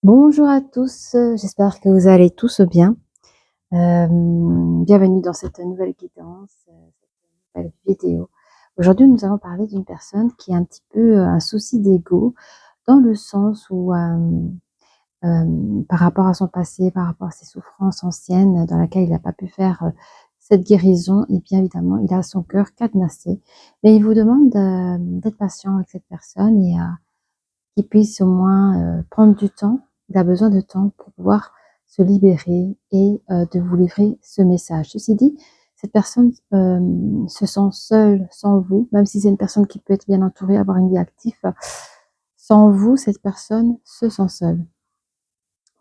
Bonjour à tous, j'espère que vous allez tous bien. Bienvenue dans cette nouvelle guidance, cette nouvelle vidéo. Aujourd'hui, nous allons parler d'une personne qui a un petit peu un souci d'ego, dans le sens où, par rapport à son passé, par rapport à ses souffrances anciennes dans laquelle il n'a pas pu faire, cette guérison et bien évidemment, il a son cœur cadenassé. Mais il vous demande, d'être patient avec cette personne et qu'il puisse au moins, prendre du temps. Il a besoin de temps pour pouvoir se libérer et de vous livrer ce message. Ceci dit, cette personne, se sent seule sans vous, même si c'est une personne qui peut être bien entourée, avoir une vie active, sans vous, cette personne se sent seule.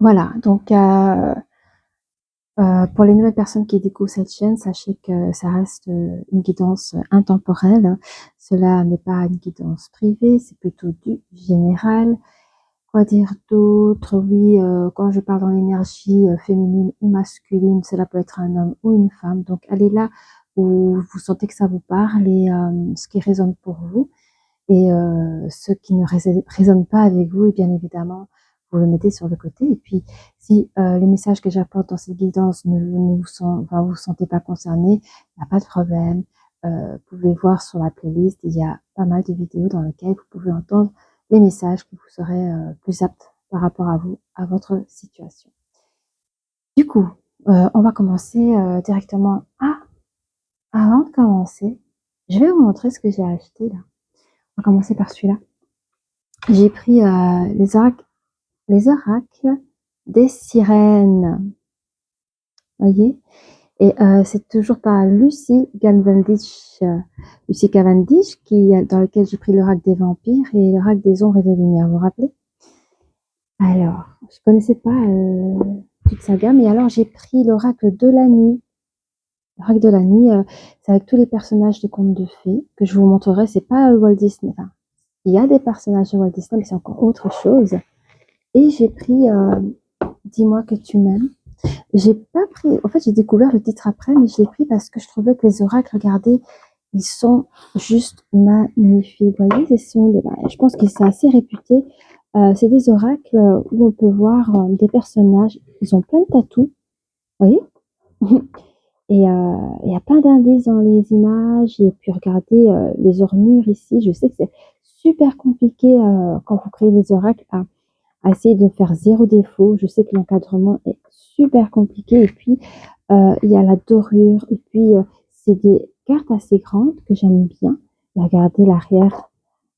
Voilà, donc pour les nouvelles personnes qui découvrent cette chaîne, sachez que ça reste, une guidance intemporelle. Cela n'est pas une guidance privée, c'est plutôt du général. Quoi dire d'autre? Oui, quand je parle dans l'énergie, féminine ou masculine, cela peut être un homme ou une femme. Donc allez là où vous sentez que ça vous parle et ce qui résonne pour vous et ce qui ne résonne pas avec vous et bien évidemment, vous le mettez sur le côté et puis si, les messages que j'apporte dans cette guidance vous sentez pas concerné, il y a pas de problème. Vous pouvez voir sur la playlist, il y a pas mal de vidéos dans lesquelles vous pouvez entendre les messages qui vous seraient, plus aptes par rapport à vous, à votre situation. Du coup, on va commencer, directement. Ah! Avant de commencer, je vais vous montrer ce que j'ai acheté là. On va commencer par celui-là. J'ai pris, les oracles des sirènes. Voyez? Et c'est toujours par Lucy Cavendish, Lucy Cavendish dans lequel j'ai pris l'oracle des vampires et l'oracle des ombres et des lumières. Vous vous rappelez? Alors, je connaissais pas toute sa gamme. Et alors, j'ai pris l'oracle de la nuit. L'oracle de la nuit, c'est avec tous les personnages des contes de fées que je vous montrerai. C'est pas Walt Disney. Enfin, il y a des personnages de Walt Disney, mais c'est encore autre chose. Et j'ai pris Dis-moi que tu m'aimes. J'ai pas pris, en fait, j'ai découvert le titre après, mais je l'ai pris parce que je trouvais que les oracles, regardez, ils sont juste magnifiques. Vous voyez, je pense que c'est assez réputé. C'est des oracles où on peut voir des personnages. Ils ont plein de tatous. Vous voyez? Et il y a plein d'indices dans les images. Et puis, regardez les ornures ici. Je sais que c'est super compliqué quand vous créez des oracles à essayer de faire zéro défaut. Je sais que l'encadrement est super compliqué. Et puis, il y a la dorure. Et puis, c'est des cartes assez grandes que j'aime bien. Et regardez l'arrière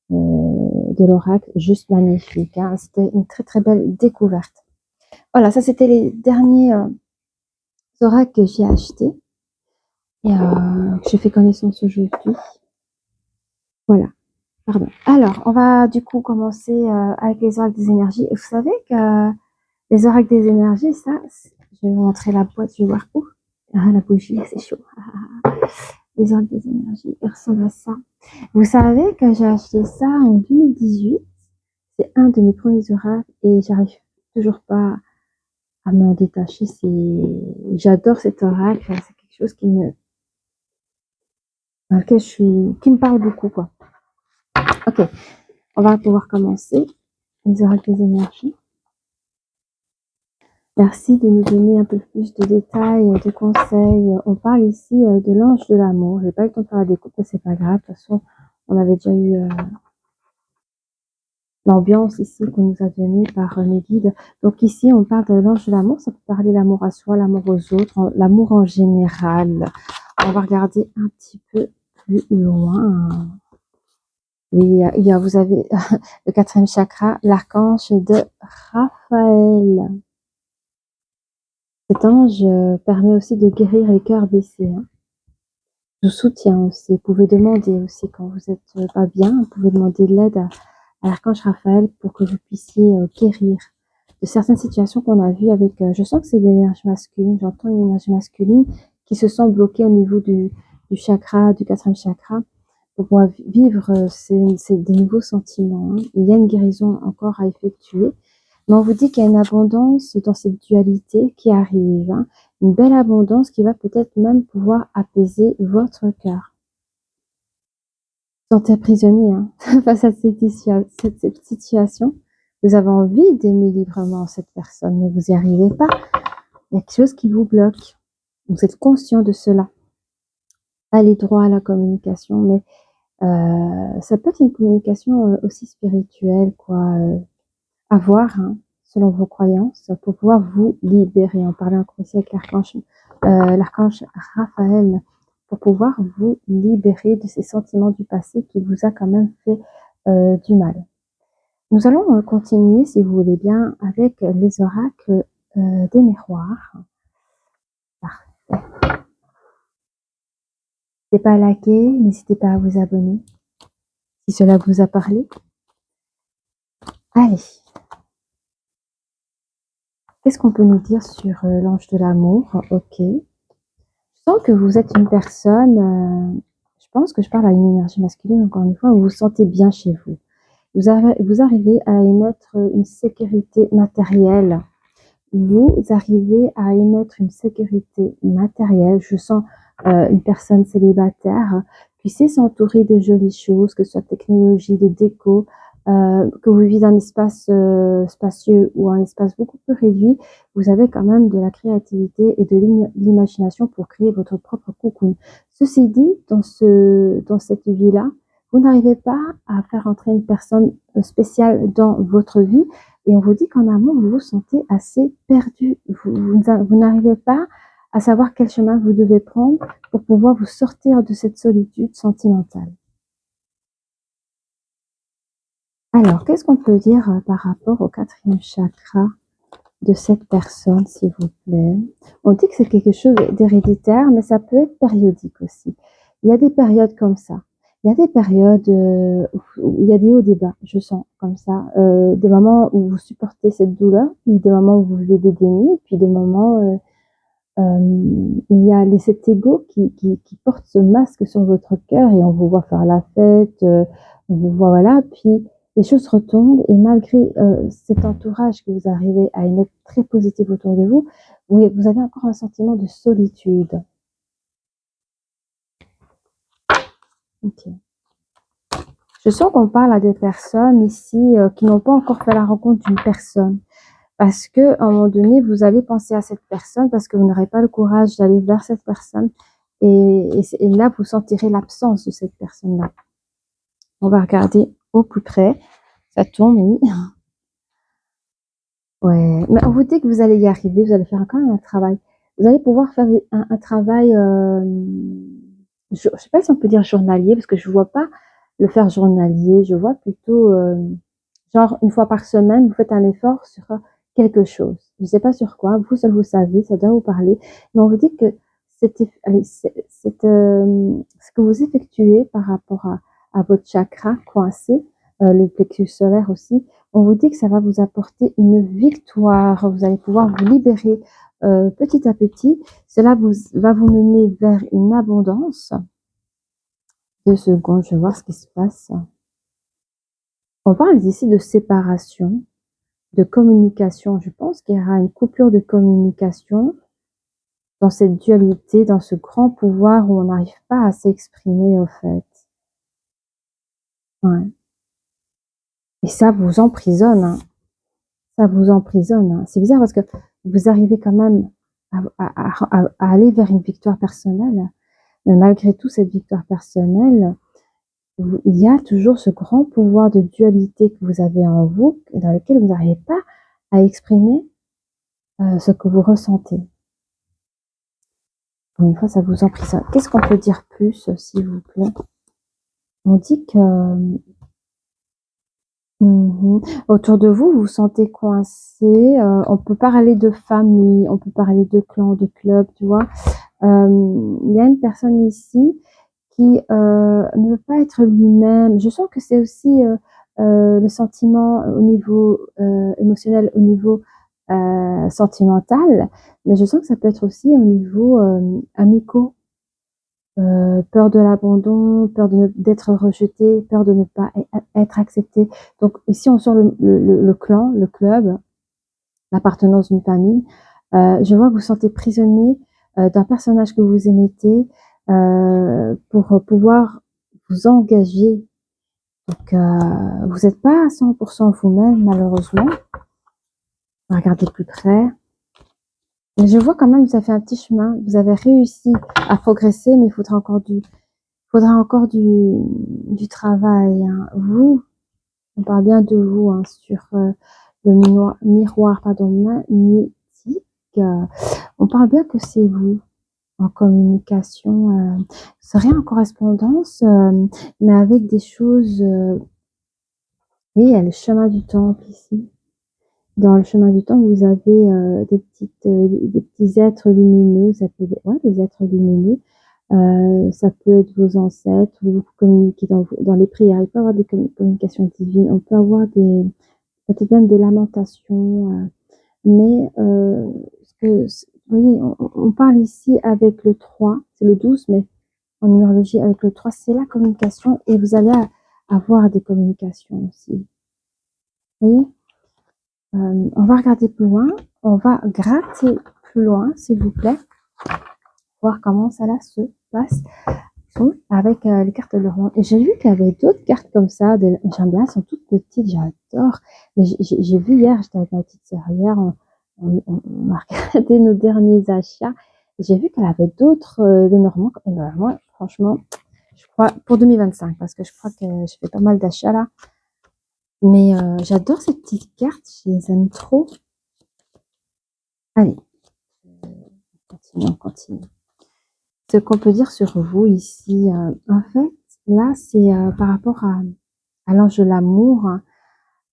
de l'oracle, juste magnifique. Hein. C'était une très très belle découverte. Voilà, ça c'était les derniers oracles que j'ai achetés et que j'ai fait connaissance aujourd'hui. Voilà, pardon. Alors, on va du coup commencer avec les oracles des énergies. Et vous savez que les oracles des énergies, ça, je vais vous montrer la boîte, je vais voir où. Ah, la bougie, c'est chaud. Les oracles des énergies, ils ressemblent à ça. Vous savez que j'ai acheté ça en 2018. C'est un de mes premiers oracles et j'arrive toujours pas à m'en détacher. J'adore cet oracle. C'est quelque chose dans lequel qui me parle beaucoup, quoi. Ok, on va pouvoir commencer les oracles des énergies. Merci de nous donner un peu plus de détails, de conseils. On parle ici de l'ange de l'amour. J'ai pas eu le temps de faire la découpe, mais c'est pas grave. De toute façon, on avait déjà eu l'ambiance ici qu'on nous a donnée par mes guides. Donc ici, on parle de l'ange de l'amour. Ça peut parler l'amour à soi, l'amour aux autres, l'amour en général. On va regarder un petit peu plus loin. Oui, vous avez le 4e chakra, l'archange de Raphaël. Cet ange permet aussi de guérir les cœurs blessés. Hein. Nous soutient aussi. Vous pouvez demander aussi quand vous êtes pas bien, vous pouvez demander de l'aide à l'archange Raphaël pour que vous puissiez guérir de certaines situations qu'on a vues avec. Je sens que c'est de l'énergie masculine. J'entends une énergie masculine qui se sent bloquée au niveau du chakra, du 4e chakra, pour pouvoir vivre des nouveaux sentiments. Hein. Il y a une guérison encore à effectuer. Mais on vous dit qu'il y a une abondance dans cette dualité qui arrive. Hein. Une belle abondance qui va peut-être même pouvoir apaiser votre cœur. Vous sentez prisonnier hein, face à cette situation. Vous avez envie d'aimer librement cette personne, mais vous n'y arrivez pas. Il y a quelque chose qui vous bloque. Vous êtes conscient de cela. Allez droit à la communication, mais ça peut être une communication aussi spirituelle, quoi, à voir, hein, selon vos croyances, pour pouvoir vous libérer. On parlait encore aussi avec l'archange Raphaël, pour pouvoir vous libérer de ces sentiments du passé qui vous a quand même fait du mal. Nous allons continuer, si vous voulez bien, avec les oracles des miroirs. Parfait. N'hésitez pas à liker, n'hésitez pas à vous abonner, si cela vous a parlé. Allez. Qu'est-ce qu'on peut nous dire sur l'ange de l'amour? Ok. Je sens que vous êtes une personne, je pense que je parle à une énergie masculine, encore une fois, où vous vous sentez bien chez vous. Vous arrivez à émettre une sécurité matérielle. Vous arrivez à émettre une sécurité matérielle. Je sens une personne célibataire qui sait s'entourer de jolies choses, que ce soit technologie, de déco, que vous vivez dans un espace spacieux ou un espace beaucoup plus réduit. Vous avez quand même de la créativité et de l'imagination pour créer votre propre cocoon. Ceci dit, dans cette vie-là, vous n'arrivez pas à faire entrer une personne spéciale dans votre vie. Et on vous dit qu'en amour, vous vous sentez assez perdu. Vous n'arrivez pas à savoir quel chemin vous devez prendre pour pouvoir vous sortir de cette solitude sentimentale. Alors, qu'est-ce qu'on peut dire par rapport au 4e chakra de cette personne, s'il vous plaît? On dit que c'est quelque chose d'héréditaire, mais ça peut être périodique aussi. Il y a des périodes comme ça. Il y a des périodes où il y a des hauts, des bas, je sens comme ça. Des moments où vous supportez cette douleur, puis des moments où vous vivez des dénis, puis des moments il y a cet ego qui porte ce masque sur votre cœur et on vous voit faire la fête, on vous voit, voilà, puis les choses retombent et malgré cet entourage que vous arrivez à émettre très positif autour de vous, oui, vous avez encore un sentiment de solitude. Ok. Je sens qu'on parle à des personnes ici qui n'ont pas encore fait la rencontre d'une personne. Parce que à un moment donné, vous allez penser à cette personne parce que vous n'aurez pas le courage d'aller vers cette personne. Et là, vous sentirez l'absence de cette personne-là. On va regarder au plus près. Ça tourne, oui. Ouais. Mais on vous dit que vous allez y arriver. Vous allez faire quand même un travail. Vous allez pouvoir faire un travail, je ne sais pas si on peut dire journalier, parce que je ne vois pas le faire journalier. Je vois plutôt, genre, une fois par semaine, vous faites un effort sur quelque chose. Je ne sais pas sur quoi. Vous seul, vous savez, ça doit vous parler. Mais on vous dit que ce que vous effectuez par rapport à votre chakra coincé, le plexus solaire aussi, on vous dit que ça va vous apporter une victoire. Vous allez pouvoir vous libérer petit à petit. Cela va vous mener vers une abondance. 2 secondes, je vais voir ce qui se passe. On parle ici de séparation, de communication. Je pense qu'il y aura une coupure de communication dans cette dualité, dans ce grand pouvoir où on n'arrive pas à s'exprimer au fait. Ouais. Et ça vous emprisonne, hein. Ça vous emprisonne, hein. C'est bizarre parce que vous arrivez quand même à aller vers une victoire personnelle, mais malgré tout, cette victoire personnelle, il y a toujours ce grand pouvoir de dualité que vous avez en vous, dans lequel vous n'arrivez pas à exprimer ce que vous ressentez. Une fois, ça vous emprisonne. Qu'est-ce qu'on peut dire plus, s'il vous plaît? On dit que autour de vous, vous vous sentez coincé. On peut parler de famille, on peut parler de clan, de club, tu vois. Il y a une personne ici qui ne veut pas être lui-même. Je sens que c'est aussi le sentiment au niveau émotionnel, au niveau sentimental, mais je sens que ça peut être aussi au niveau amicaux. Peur de l'abandon, peur d'être rejeté, peur de ne pas être accepté. Donc ici on sort le clan, le club, l'appartenance d'une famille. Je vois que vous sentez prisonnier d'un personnage que vous émettez pour pouvoir vous engager Donc, vous n'êtes pas à 100% vous-même, malheureusement. Regardez plus près. Mais je vois quand même que vous avez fait un petit chemin. Vous avez réussi à progresser, mais il faudra encore du travail. Hein. Vous, on parle bien de vous hein, sur le miroir magnétique. On parle bien que c'est vous en communication. C'est rien en correspondance, mais avec des choses. Oui, il y a le chemin du temple ici. Dans le chemin du temps, vous avez des petits êtres lumineux, ça peut être, ouais, des êtres lumineux. Ça peut être vos ancêtres, vous communiquez dans les prières. Il peut y avoir des communications divines, on peut avoir peut-être même des lamentations. Mais vous voyez, on parle ici avec le 3, c'est le 12, mais en numérologie, avec le 3, c'est la communication et vous allez avoir des communications aussi. Vous voyez? On va regarder plus loin, on va gratter plus loin, s'il vous plaît, voir comment ça là se passe avec les cartes de l'Orient. Et j'ai vu qu'il y avait d'autres cartes comme ça, j'aime bien, elles sont toutes petites, j'adore. Mais j'ai vu hier, j'étais avec ma petite sœur hier, on a regardé nos derniers achats, j'ai vu qu'elle avait d'autres Lenormand, et moi, franchement, je crois, pour 2025, parce que je crois que je fais pas mal d'achats là. Mais j'adore ces petites cartes, je les aime trop. Allez, on continue. Ce qu'on peut dire sur vous ici, en fait, là, c'est par rapport à l'ange de l'amour.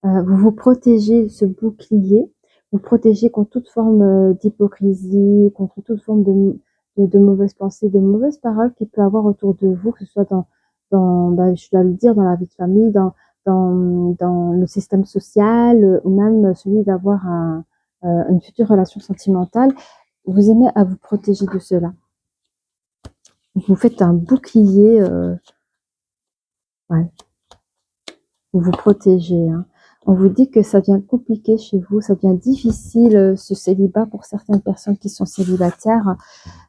Vous vous protégez ce bouclier, vous protégez contre toute forme d'hypocrisie, contre toute forme de mauvaises pensées, de mauvaises paroles qu'il peut avoir autour de vous, que ce soit je dois le dire, dans la vie de famille, dans le système social, ou même celui d'avoir une future relation sentimentale. Vous aimez à vous protéger de cela. Vous faites un bouclier, ouais. Vous vous protégez. Hein. On vous dit que ça devient compliqué chez vous, ça devient difficile ce célibat pour certaines personnes qui sont célibataires.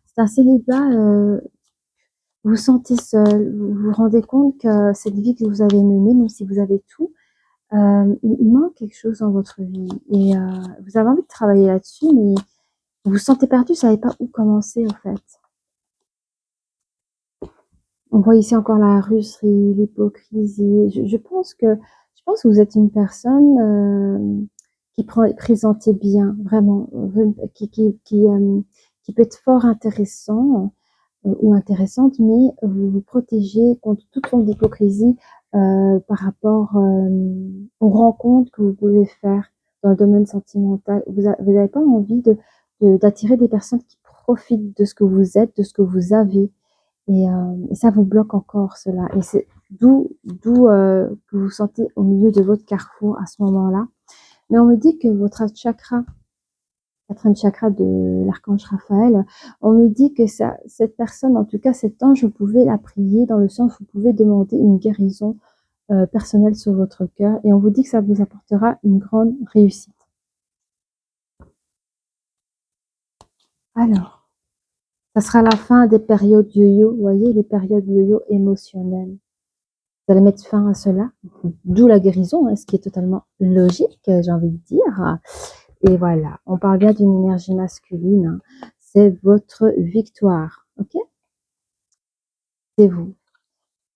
C'est un célibat, vous vous sentez seul, vous vous rendez compte que cette vie que vous avez menée, même si vous avez tout, il manque quelque chose dans votre vie. Et vous avez envie de travailler là-dessus, mais vous vous sentez perdu, vous ne savez pas où commencer en fait. On voit ici encore la russerie, l'hypocrisie. Je pense que vous êtes une personne qui présentez bien, vraiment, qui peut être fort intéressant ou intéressante, mais vous vous protégez contre toute forme d'hypocrisie par rapport aux rencontres que vous pouvez faire dans le domaine sentimental. Vous n'avez pas envie d'attirer des personnes qui profitent de ce que vous êtes, de ce que vous avez. Et ça vous bloque encore cela. Et c'est d'où que vous vous sentez au milieu de votre carrefour à ce moment-là. Mais on me dit que votre chakra, quatrième chakra de l'archange Raphaël, on me dit que cette personne, en tout cas cet ange, vous pouvez la prier dans le sens où vous pouvez demander une guérison personnelle sur votre cœur. Et on vous dit que ça vous apportera une grande réussite. Alors, ça sera la fin des périodes yo-yo, vous voyez, les périodes yo-yo émotionnelles. Vous allez mettre fin à cela, d'où la guérison, hein, ce qui est totalement logique, j'ai envie de dire. Et voilà, on parle bien d'une énergie masculine, hein. C'est votre victoire, ok? C'est vous.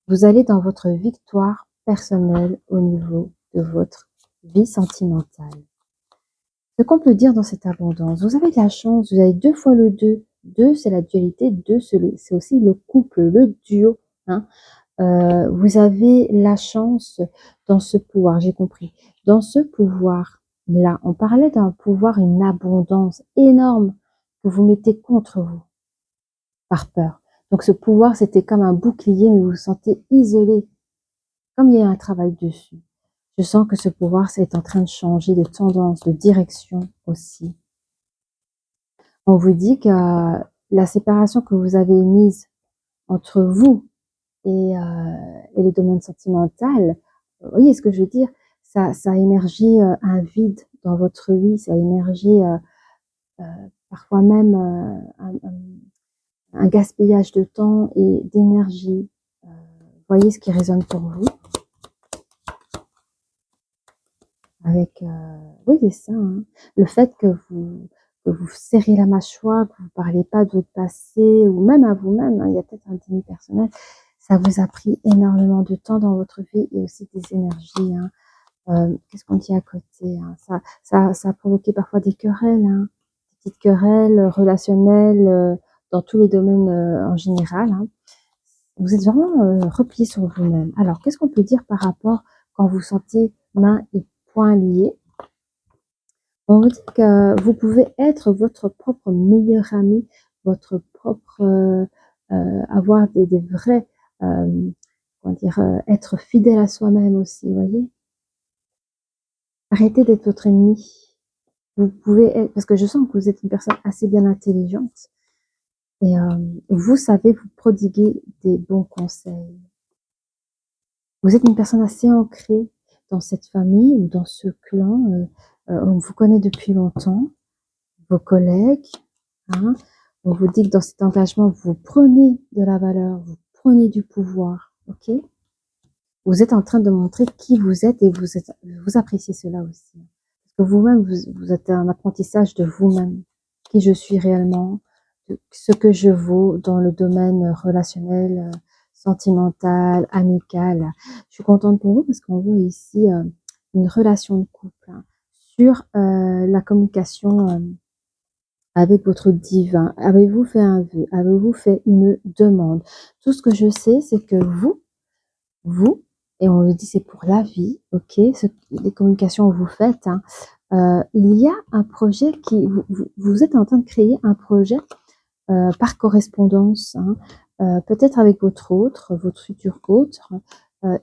Vous allez dans votre victoire personnelle au niveau de votre vie sentimentale. Ce qu'on peut dire dans cette abondance, vous avez de la chance, vous avez 2 fois le 2. 2, c'est la dualité, 2, c'est aussi le couple, le duo, hein. Vous avez la chance dans ce pouvoir, j'ai compris. Dans ce pouvoir-là, on parlait d'un pouvoir, une abondance énorme que vous mettez contre vous, par peur. Donc ce pouvoir, c'était comme un bouclier, mais vous vous sentez isolé, comme il y a un travail dessus. Je sens que ce pouvoir, c'est en train de changer de tendance, de direction aussi. On vous dit que la séparation que vous avez mise entre vous et les domaines sentimentaux, vous voyez ce que je veux dire? Ça a émergé un vide dans votre vie, ça a émergé parfois même un gaspillage de temps et d'énergie. Voyez ce qui résonne pour vous. avec, oui, c'est ça, hein. Le fait que vous serrez la mâchoire, que vous parlez pas de votre passé ou même à vous-même, hein, il y a peut-être un déni personnel, ça vous a pris énormément de temps dans votre vie et aussi des énergies, hein. Qu'est-ce qu'on dit à côté, hein? Ça a provoqué parfois des querelles, hein, des petites querelles, relationnelles, dans tous les domaines, en général, hein. Vous êtes vraiment, replié sur vous-même. Alors qu'est-ce qu'on peut dire par rapport quand vous sentez mains et poings liés? On me dit que vous pouvez être votre propre meilleur ami, votre propre, avoir des vrais, comment dire? Être fidèle à soi-même aussi, vous voyez? Arrêtez d'être votre ennemi. Vous pouvez être parce que je sens que vous êtes une personne assez bien intelligente et vous savez vous prodiguer des bons conseils. Vous êtes une personne assez ancrée dans cette famille ou dans ce clan, on vous connaît depuis longtemps, vos collègues, hein. On vous dit que dans cet engagement, vous prenez de la valeur, vous prenez du pouvoir, OK? Vous êtes en train de montrer qui vous êtes et vous appréciez cela aussi. Parce que vous-même, vous êtes un apprentissage de vous-même, qui je suis réellement, de ce que je vaux dans le domaine relationnel, sentimental, amical. Je suis contente pour vous parce qu'on voit ici une relation de couple, hein, sur la communication avec votre divin. Avez-vous fait un vœu? Avez-vous fait une demande? Tout ce que je sais, c'est que vous, et on le dit, c'est pour la vie, ok, les communications que vous faites, hein, il y a un projet qui, vous êtes en train de créer un projet par correspondance, hein, peut-être avec votre futur autre,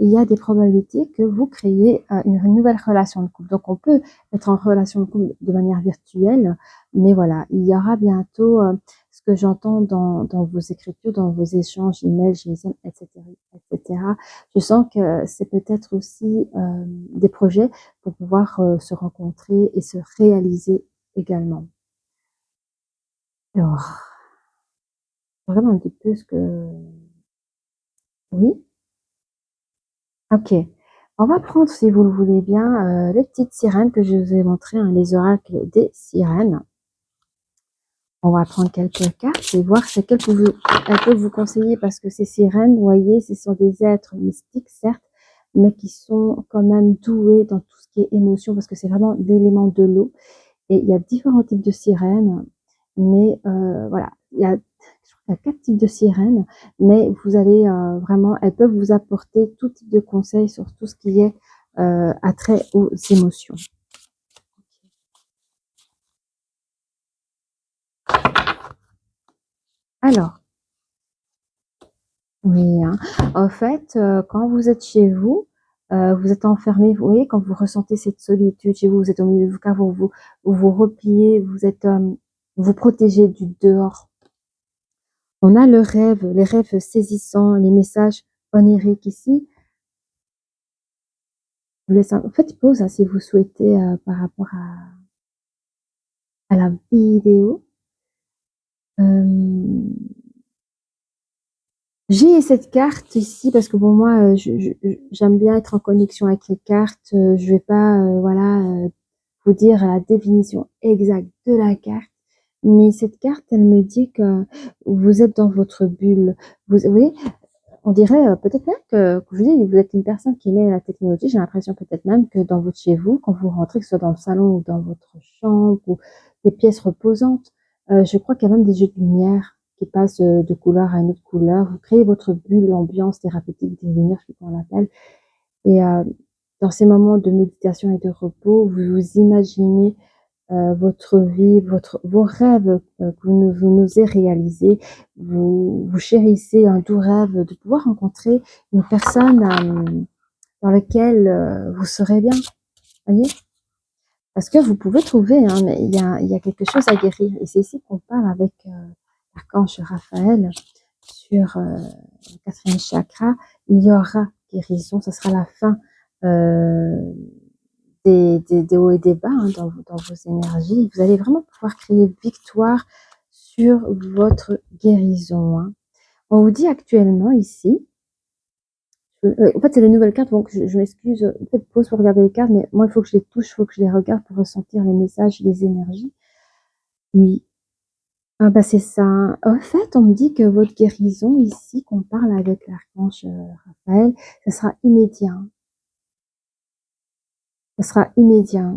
il y a des probabilités que vous créez une nouvelle relation de couple. Donc on peut être en relation de couple de manière virtuelle, mais voilà, il y aura bientôt, ce que j'entends dans vos écritures, dans vos échanges, emails, GSM, etc., etc. Je sens que c'est peut-être aussi des projets pour pouvoir se rencontrer et se réaliser également. Alors, regarde un petit peu ce que... Oui, ok. On va prendre, si vous le voulez bien, les petites sirènes que je vous ai montrées, hein, les oracles des sirènes. On va prendre quelques cartes et voir ce qu'elles peuvent vous conseiller parce que ces sirènes, vous voyez, ce sont des êtres mystiques, certes, mais qui sont quand même doués dans tout ce qui est émotion parce que c'est vraiment l'élément de l'eau. Et il y a différents types de sirènes, mais voilà, je crois qu'il y a 4 types de sirènes, mais vous allez vraiment, elles peuvent vous apporter tout type de conseils sur tout ce qui est attrait aux émotions. Alors, oui, hein, en fait, quand vous êtes chez vous, vous êtes enfermé, vous voyez, quand vous ressentez cette solitude chez vous, vous êtes au milieu de vos caves, vous vous repliez, vous êtes, vous protégez du dehors. On a le rêve, les rêves saisissants, les messages oniriques ici. Je vous laisse faites pause hein, si vous souhaitez par rapport à la vidéo. Euh, j'ai cette carte ici parce que pour moi, j'aime bien être en connexion avec les cartes. Je vais pas, voilà, vous dire la définition exacte de la carte. Mais cette carte, elle me dit que vous êtes dans votre bulle. Vous voyez, on dirait peut-être même que je vous dis, vous êtes une personne qui aimait la technologie. J'ai l'impression peut-être même que dans votre chez vous, quand vous rentrez, que ce soit dans le salon ou dans votre chambre ou des pièces reposantes, je crois qu'il y a même des jeux de lumière qui passent de couleur à une autre couleur. Vous créez votre bulle, ambiance thérapeutique des lumières, je sais pas comment on l'appelle. Et dans ces moments de méditation et de repos, vous vous imaginez votre vie, vos rêves que vous n'osez réaliser. Vous chérissez un doux rêve de pouvoir rencontrer une personne dans laquelle vous serez bien, voyez. Parce que vous pouvez trouver, hein, mais il y a quelque chose à guérir. Et c'est ici qu'on parle avec l'archange Raphaël sur le 4e chakra. Il y aura guérison, ce sera la fin euh, des hauts et des bas hein, dans vos énergies. Vous allez vraiment pouvoir créer victoire sur votre guérison. Hein. On vous dit actuellement ici, En fait, c'est les nouvelles cartes, donc je m'excuse. Faites pause pour regarder les cartes, mais moi, il faut que je les touche, il faut que je les regarde pour ressentir les messages, les énergies. Oui. Ah bah c'est ça. En fait, on me dit que votre guérison ici, qu'on parle avec l'archange Raphaël, ce sera immédiat. Ce sera immédiat.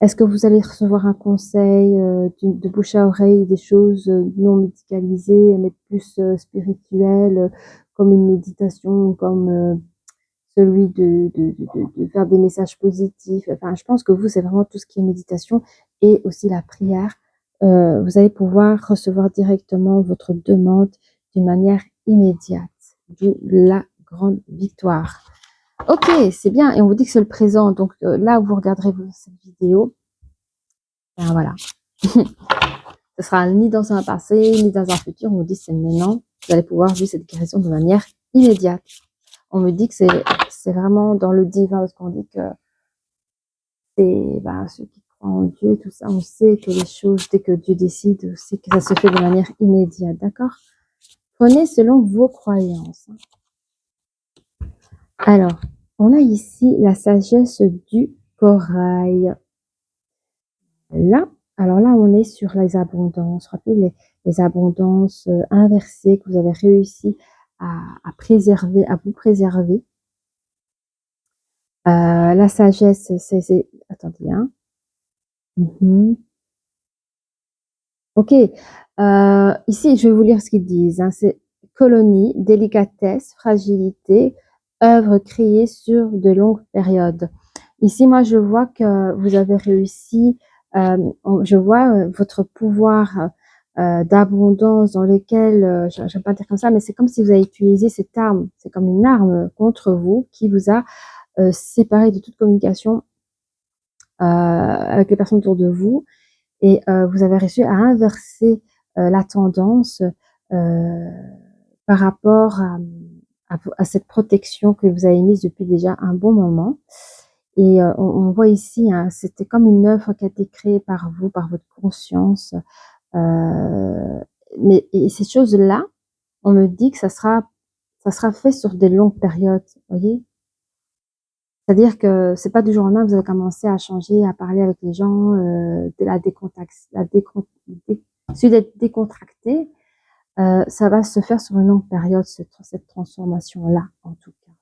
Est-ce que vous allez recevoir un conseil de bouche à oreille, des choses non médicalisées, mais plus spirituelles, comme une méditation, comme celui de faire des messages positifs. Enfin, je pense que vous, c'est vraiment tout ce qui est méditation et aussi la prière. Vous allez pouvoir recevoir directement votre demande d'une manière immédiate, d'où la grande victoire. Ok, c'est bien. Et on vous dit que c'est le présent. Donc là où vous regarderez cette vidéo, ben voilà. Ce sera ni dans un passé, ni dans un futur. On vous dit que c'est maintenant. Vous allez pouvoir vivre cette guérison de manière immédiate. On me dit que c'est vraiment dans le divin, parce qu'on dit que c'est ceux qui croient en Dieu, tout ça, on sait que les choses, dès que Dieu décide, on sait que ça se fait de manière immédiate, d'accord? Prenez selon vos croyances. Alors, on a ici la sagesse du corail. Là, alors là, on est sur les abondances. Rappelez les abondances inversées que vous avez réussi à préserver, à vous préserver. La sagesse, c'est... Attendez, hein. Ok. Ici, je vais vous lire ce qu'ils disent, hein. C'est colonie, délicatesse, fragilité, œuvre créée sur de longues périodes. Ici, moi, je vois que vous avez réussi, je vois votre pouvoir d'abondance dans lequel, je ne vais pas dire comme ça, mais c'est comme si vous avez utilisé cette arme, c'est comme une arme contre vous qui vous a séparé de toute communication avec les personnes autour de vous. Et vous avez réussi à inverser la tendance par rapport à cette protection que vous avez mise depuis déjà un bon moment. Et on voit ici, hein, c'était comme une œuvre qui a été créée par vous, par votre conscience. Et ces choses-là, on me dit que ça sera fait sur des longues périodes, voyez. C'est-à-dire que c'est pas du jour au lendemain que vous allez commencer à changer, à parler avec les gens, de celui d'être décontracté, ça va se faire sur une longue période, cette transformation-là, en tout cas.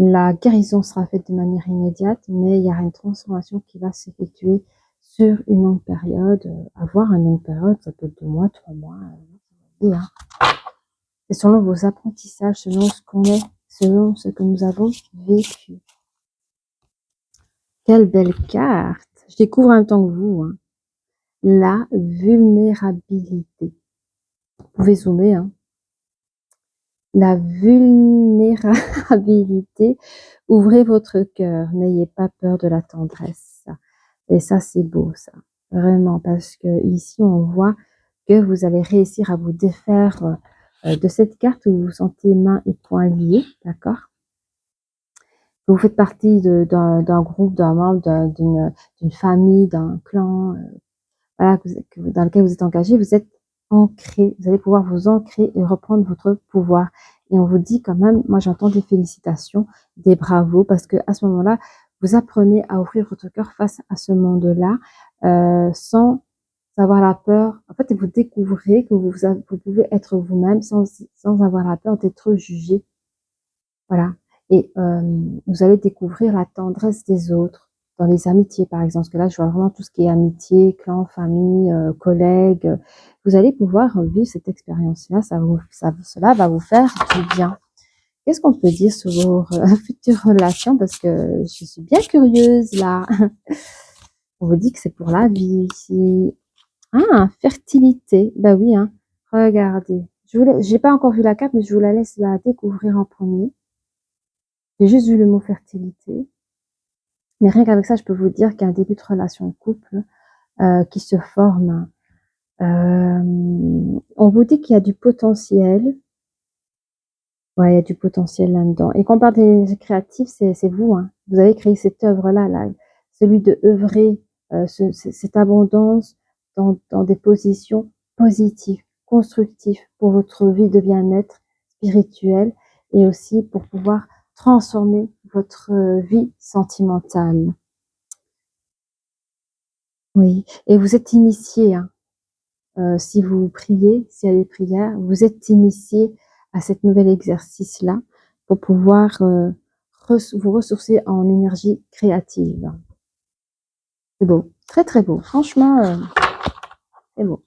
La guérison sera faite de manière immédiate, mais il y aura une transformation qui va s'effectuer sur une longue période. Avoir une longue période, ça peut être 2 mois, 3 mois, hein. C'est selon vos apprentissages, selon ce qu'on est, selon ce que nous avons vécu. Quelle belle carte! Je découvre en même temps que vous, hein. La vulnérabilité. Vous pouvez zoomer, hein. La vulnérabilité. Ouvrez votre cœur. N'ayez pas peur de la tendresse. Et ça, c'est beau, ça. Vraiment, parce que ici, on voit que vous allez réussir à vous défaire de cette carte où vous vous sentez mains et poings liés, d'accord? Vous faites partie d'un groupe, d'un membre, d'une famille, d'un clan, voilà, dans lequel vous êtes engagé, vous êtes ancré, vous allez pouvoir vous ancrer et reprendre votre pouvoir. Et on vous dit quand même, moi j'entends des félicitations, des bravos, parce que à ce moment-là, vous apprenez à ouvrir votre cœur face à ce monde-là, sans avoir la peur. En fait, vous découvrez que vous pouvez être vous-même sans avoir la peur d'être jugé. Voilà. Et vous allez découvrir la tendresse des autres dans les amitiés, par exemple. Parce que là, je vois vraiment tout ce qui est amitié, clan, famille, collègues. Vous allez pouvoir vivre cette expérience-là. Cela va vous faire du bien. Qu'est-ce qu'on peut dire sur vos futures relations? Parce que je suis bien curieuse, là. On vous dit que c'est pour la vie ici. Ah, fertilité. Ben oui, hein. Regardez. J'ai pas encore vu la carte, mais je vous la laisse la découvrir en premier. J'ai juste vu le mot fertilité. Mais rien qu'avec ça, je peux vous dire qu'il y a un début de relation de couple qui se forme. On vous dit qu'il y a du potentiel. Ouais, il y a du potentiel là-dedans. Et quand on parle d'énergie créative, c'est vous, hein. Vous avez créé cette œuvre-là, là. Celui de œuvrer cette abondance dans des positions positives, constructives pour votre vie de bien-être spirituel. et aussi pour pouvoir transformer votre vie sentimentale. Oui, et vous êtes initié, hein. Si vous priez, s'il y a des prières, vous êtes initié à cet nouvel exercice-là pour pouvoir vous ressourcer en énergie créative. C'est beau, très très beau. Franchement, c'est beau.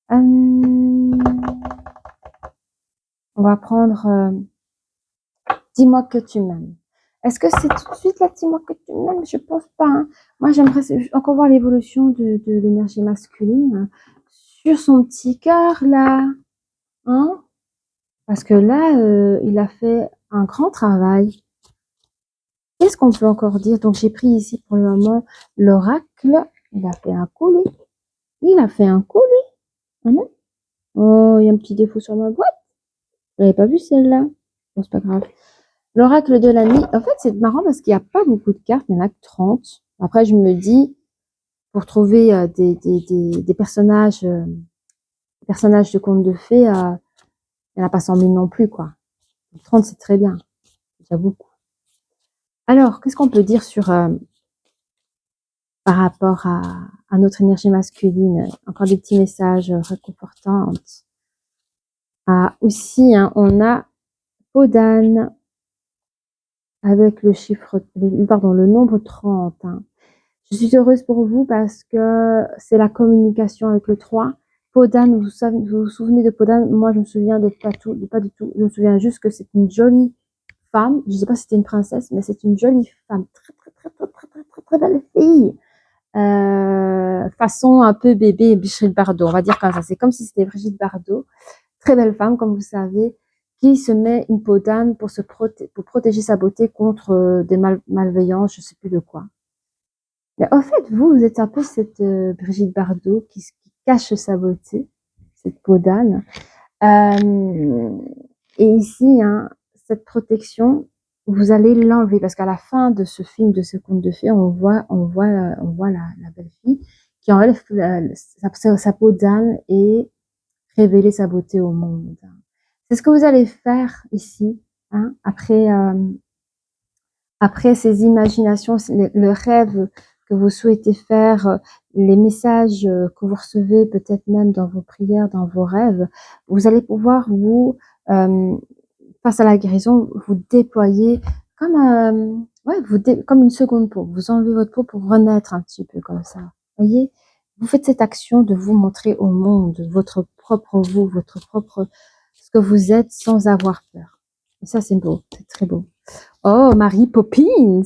On va prendre dis-moi que tu m'aimes. Est-ce que c'est tout de suite là, dis-moi que tu m'aimes? Je pense pas. Hein. Moi, j'aimerais encore voir l'évolution de l'énergie masculine hein, sur son petit cœur là. Hein? Parce que là, il a fait un grand travail. Qu'est-ce qu'on peut encore dire? Donc, j'ai pris ici pour le moment l'oracle. Il a fait un coup, lui. Il a fait un coup, lui. Ah non? Oh, il y a un petit défaut sur ma boîte. Je l'avais pas vu celle-là. Bon, c'est pas grave. L'oracle de la nuit. En fait, c'est marrant parce qu'il n'y a pas beaucoup de cartes. Il y en a que 30. Après, je me dis, pour trouver des personnages de contes de fées, il n'y en a pas 100 000 non plus, quoi. 30, c'est très bien. C'est déjà beaucoup. Alors, qu'est-ce qu'on peut dire sur par rapport à notre énergie masculine? Encore des petits messages réconfortants. Ah, aussi, hein, on a peau d'âne avec le chiffre, pardon, le nombre 30. Hein. Je suis heureuse pour vous parce que c'est la communication avec le 3. Peau d'âne, vous vous souvenez de peau d'âne? Moi, je me souviens de pas du tout. Je me souviens juste que c'est une jolie femme. Je ne sais pas si c'était une princesse, mais c'est une jolie femme. Très, très, très, très, très, très, très, très belle fille. Façon un peu bébé Brigitte Bardot. On va dire comme ça. C'est comme si c'était Brigitte Bardot. Très belle femme, comme vous savez, qui se met une peau d'âne pour pour protéger sa beauté contre des malveillances, je ne sais plus de quoi. Mais en fait, vous êtes un peu cette Brigitte Bardot qui cache sa beauté, cette peau d'âne. Et ici, hein, cette protection, vous allez l'enlever parce qu'à la fin de ce film, de ce conte de fées, on voit la belle fille qui enlève sa peau d'âne et révéler sa beauté au monde. C'est ce que vous allez faire ici, hein, après ces imaginations, le rêve que vous souhaitez faire, les messages que vous recevez peut-être même dans vos prières, dans vos rêves, vous allez pouvoir vous, face à la guérison, vous déployer comme, comme une seconde peau. Vous enlevez votre peau pour renaître un petit peu comme ça. Voyez, vous faites cette action de vous montrer au monde votre propre vous, votre propre ce que vous êtes sans avoir peur. Et ça, c'est beau, c'est très beau. Oh, Mary Poppins!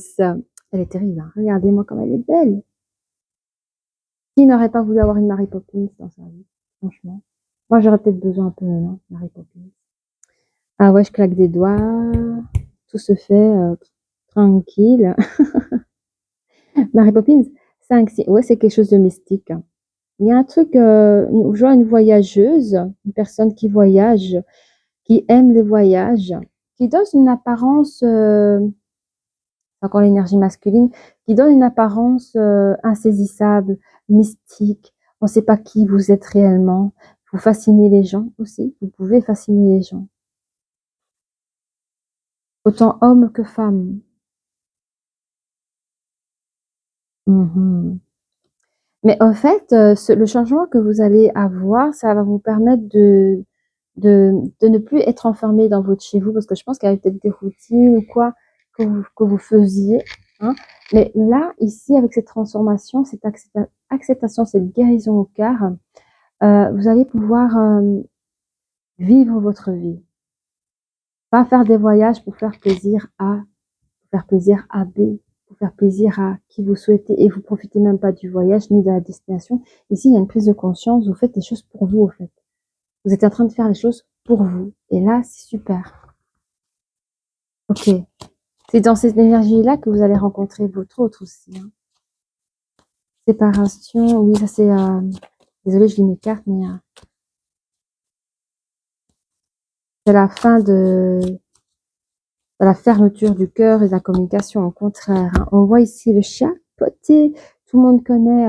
Elle est terrible, hein. Regardez-moi comme elle est belle. Qui n'aurait pas voulu avoir une Mary Poppins dans sa vie? Franchement. Moi, j'aurais peut-être besoin un peu, non? Mary Poppins. Ah ouais, je claque des doigts. Tout se fait tranquille. Mary Poppins, ouais, c'est quelque chose de mystique. Hein. Il y a un truc, je vois une voyageuse, une personne qui voyage, qui aime les voyages, qui donne une apparence encore l'énergie masculine, qui donne une apparence insaisissable, mystique. On ne sait pas qui vous êtes réellement. Vous fascinez les gens aussi. Vous pouvez fasciner les gens. Autant hommes que femmes. Mais en fait, le changement que vous allez avoir, ça va vous permettre de ne plus être enfermé dans votre chez vous, parce que je pense qu'il y avait peut-être des routines ou quoi que vous faisiez. Hein. Mais là, ici, avec cette transformation, cette acceptation, cette guérison au cœur, vous allez pouvoir vivre votre vie. Pas faire des voyages pour faire plaisir à, pour faire plaisir à B, pour faire plaisir à qui vous souhaitez, et vous profitez même pas du voyage ni de la destination. Ici, il y a une prise de conscience, vous faites les choses pour vous, en fait. Vous êtes en train de faire les choses pour vous. Et là, c'est super. Ok. C'est dans cette énergie-là que vous allez rencontrer votre autre aussi. Hein. Séparation, oui, ça c'est... Désolée, je lis mes cartes, mais c'est la fin de la fermeture du cœur et de la communication. Au contraire, hein. On voit ici le chapeauté. Tout le monde connaît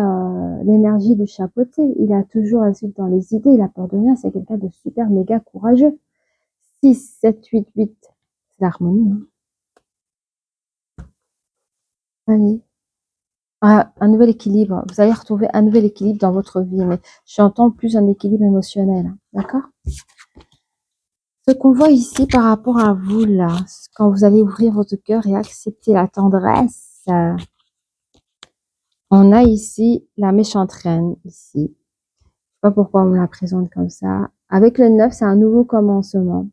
l'énergie du chapeauté. Il a toujours la suite dans les idées, il a peur de rien. C'est quelqu'un de super méga courageux. 6, 7, 8, 8. C'est l'harmonie. Hein. Allez. Un nouvel équilibre. Vous allez retrouver un nouvel équilibre dans votre vie, mais j'entends plus un équilibre émotionnel. Hein. D'accord? Ce qu'on voit ici par rapport à vous, là, quand vous allez ouvrir votre cœur et accepter la tendresse, on a ici la méchante reine, ici. Je sais pas pourquoi on me la présente comme ça. Avec le 9, c'est un nouveau commencement.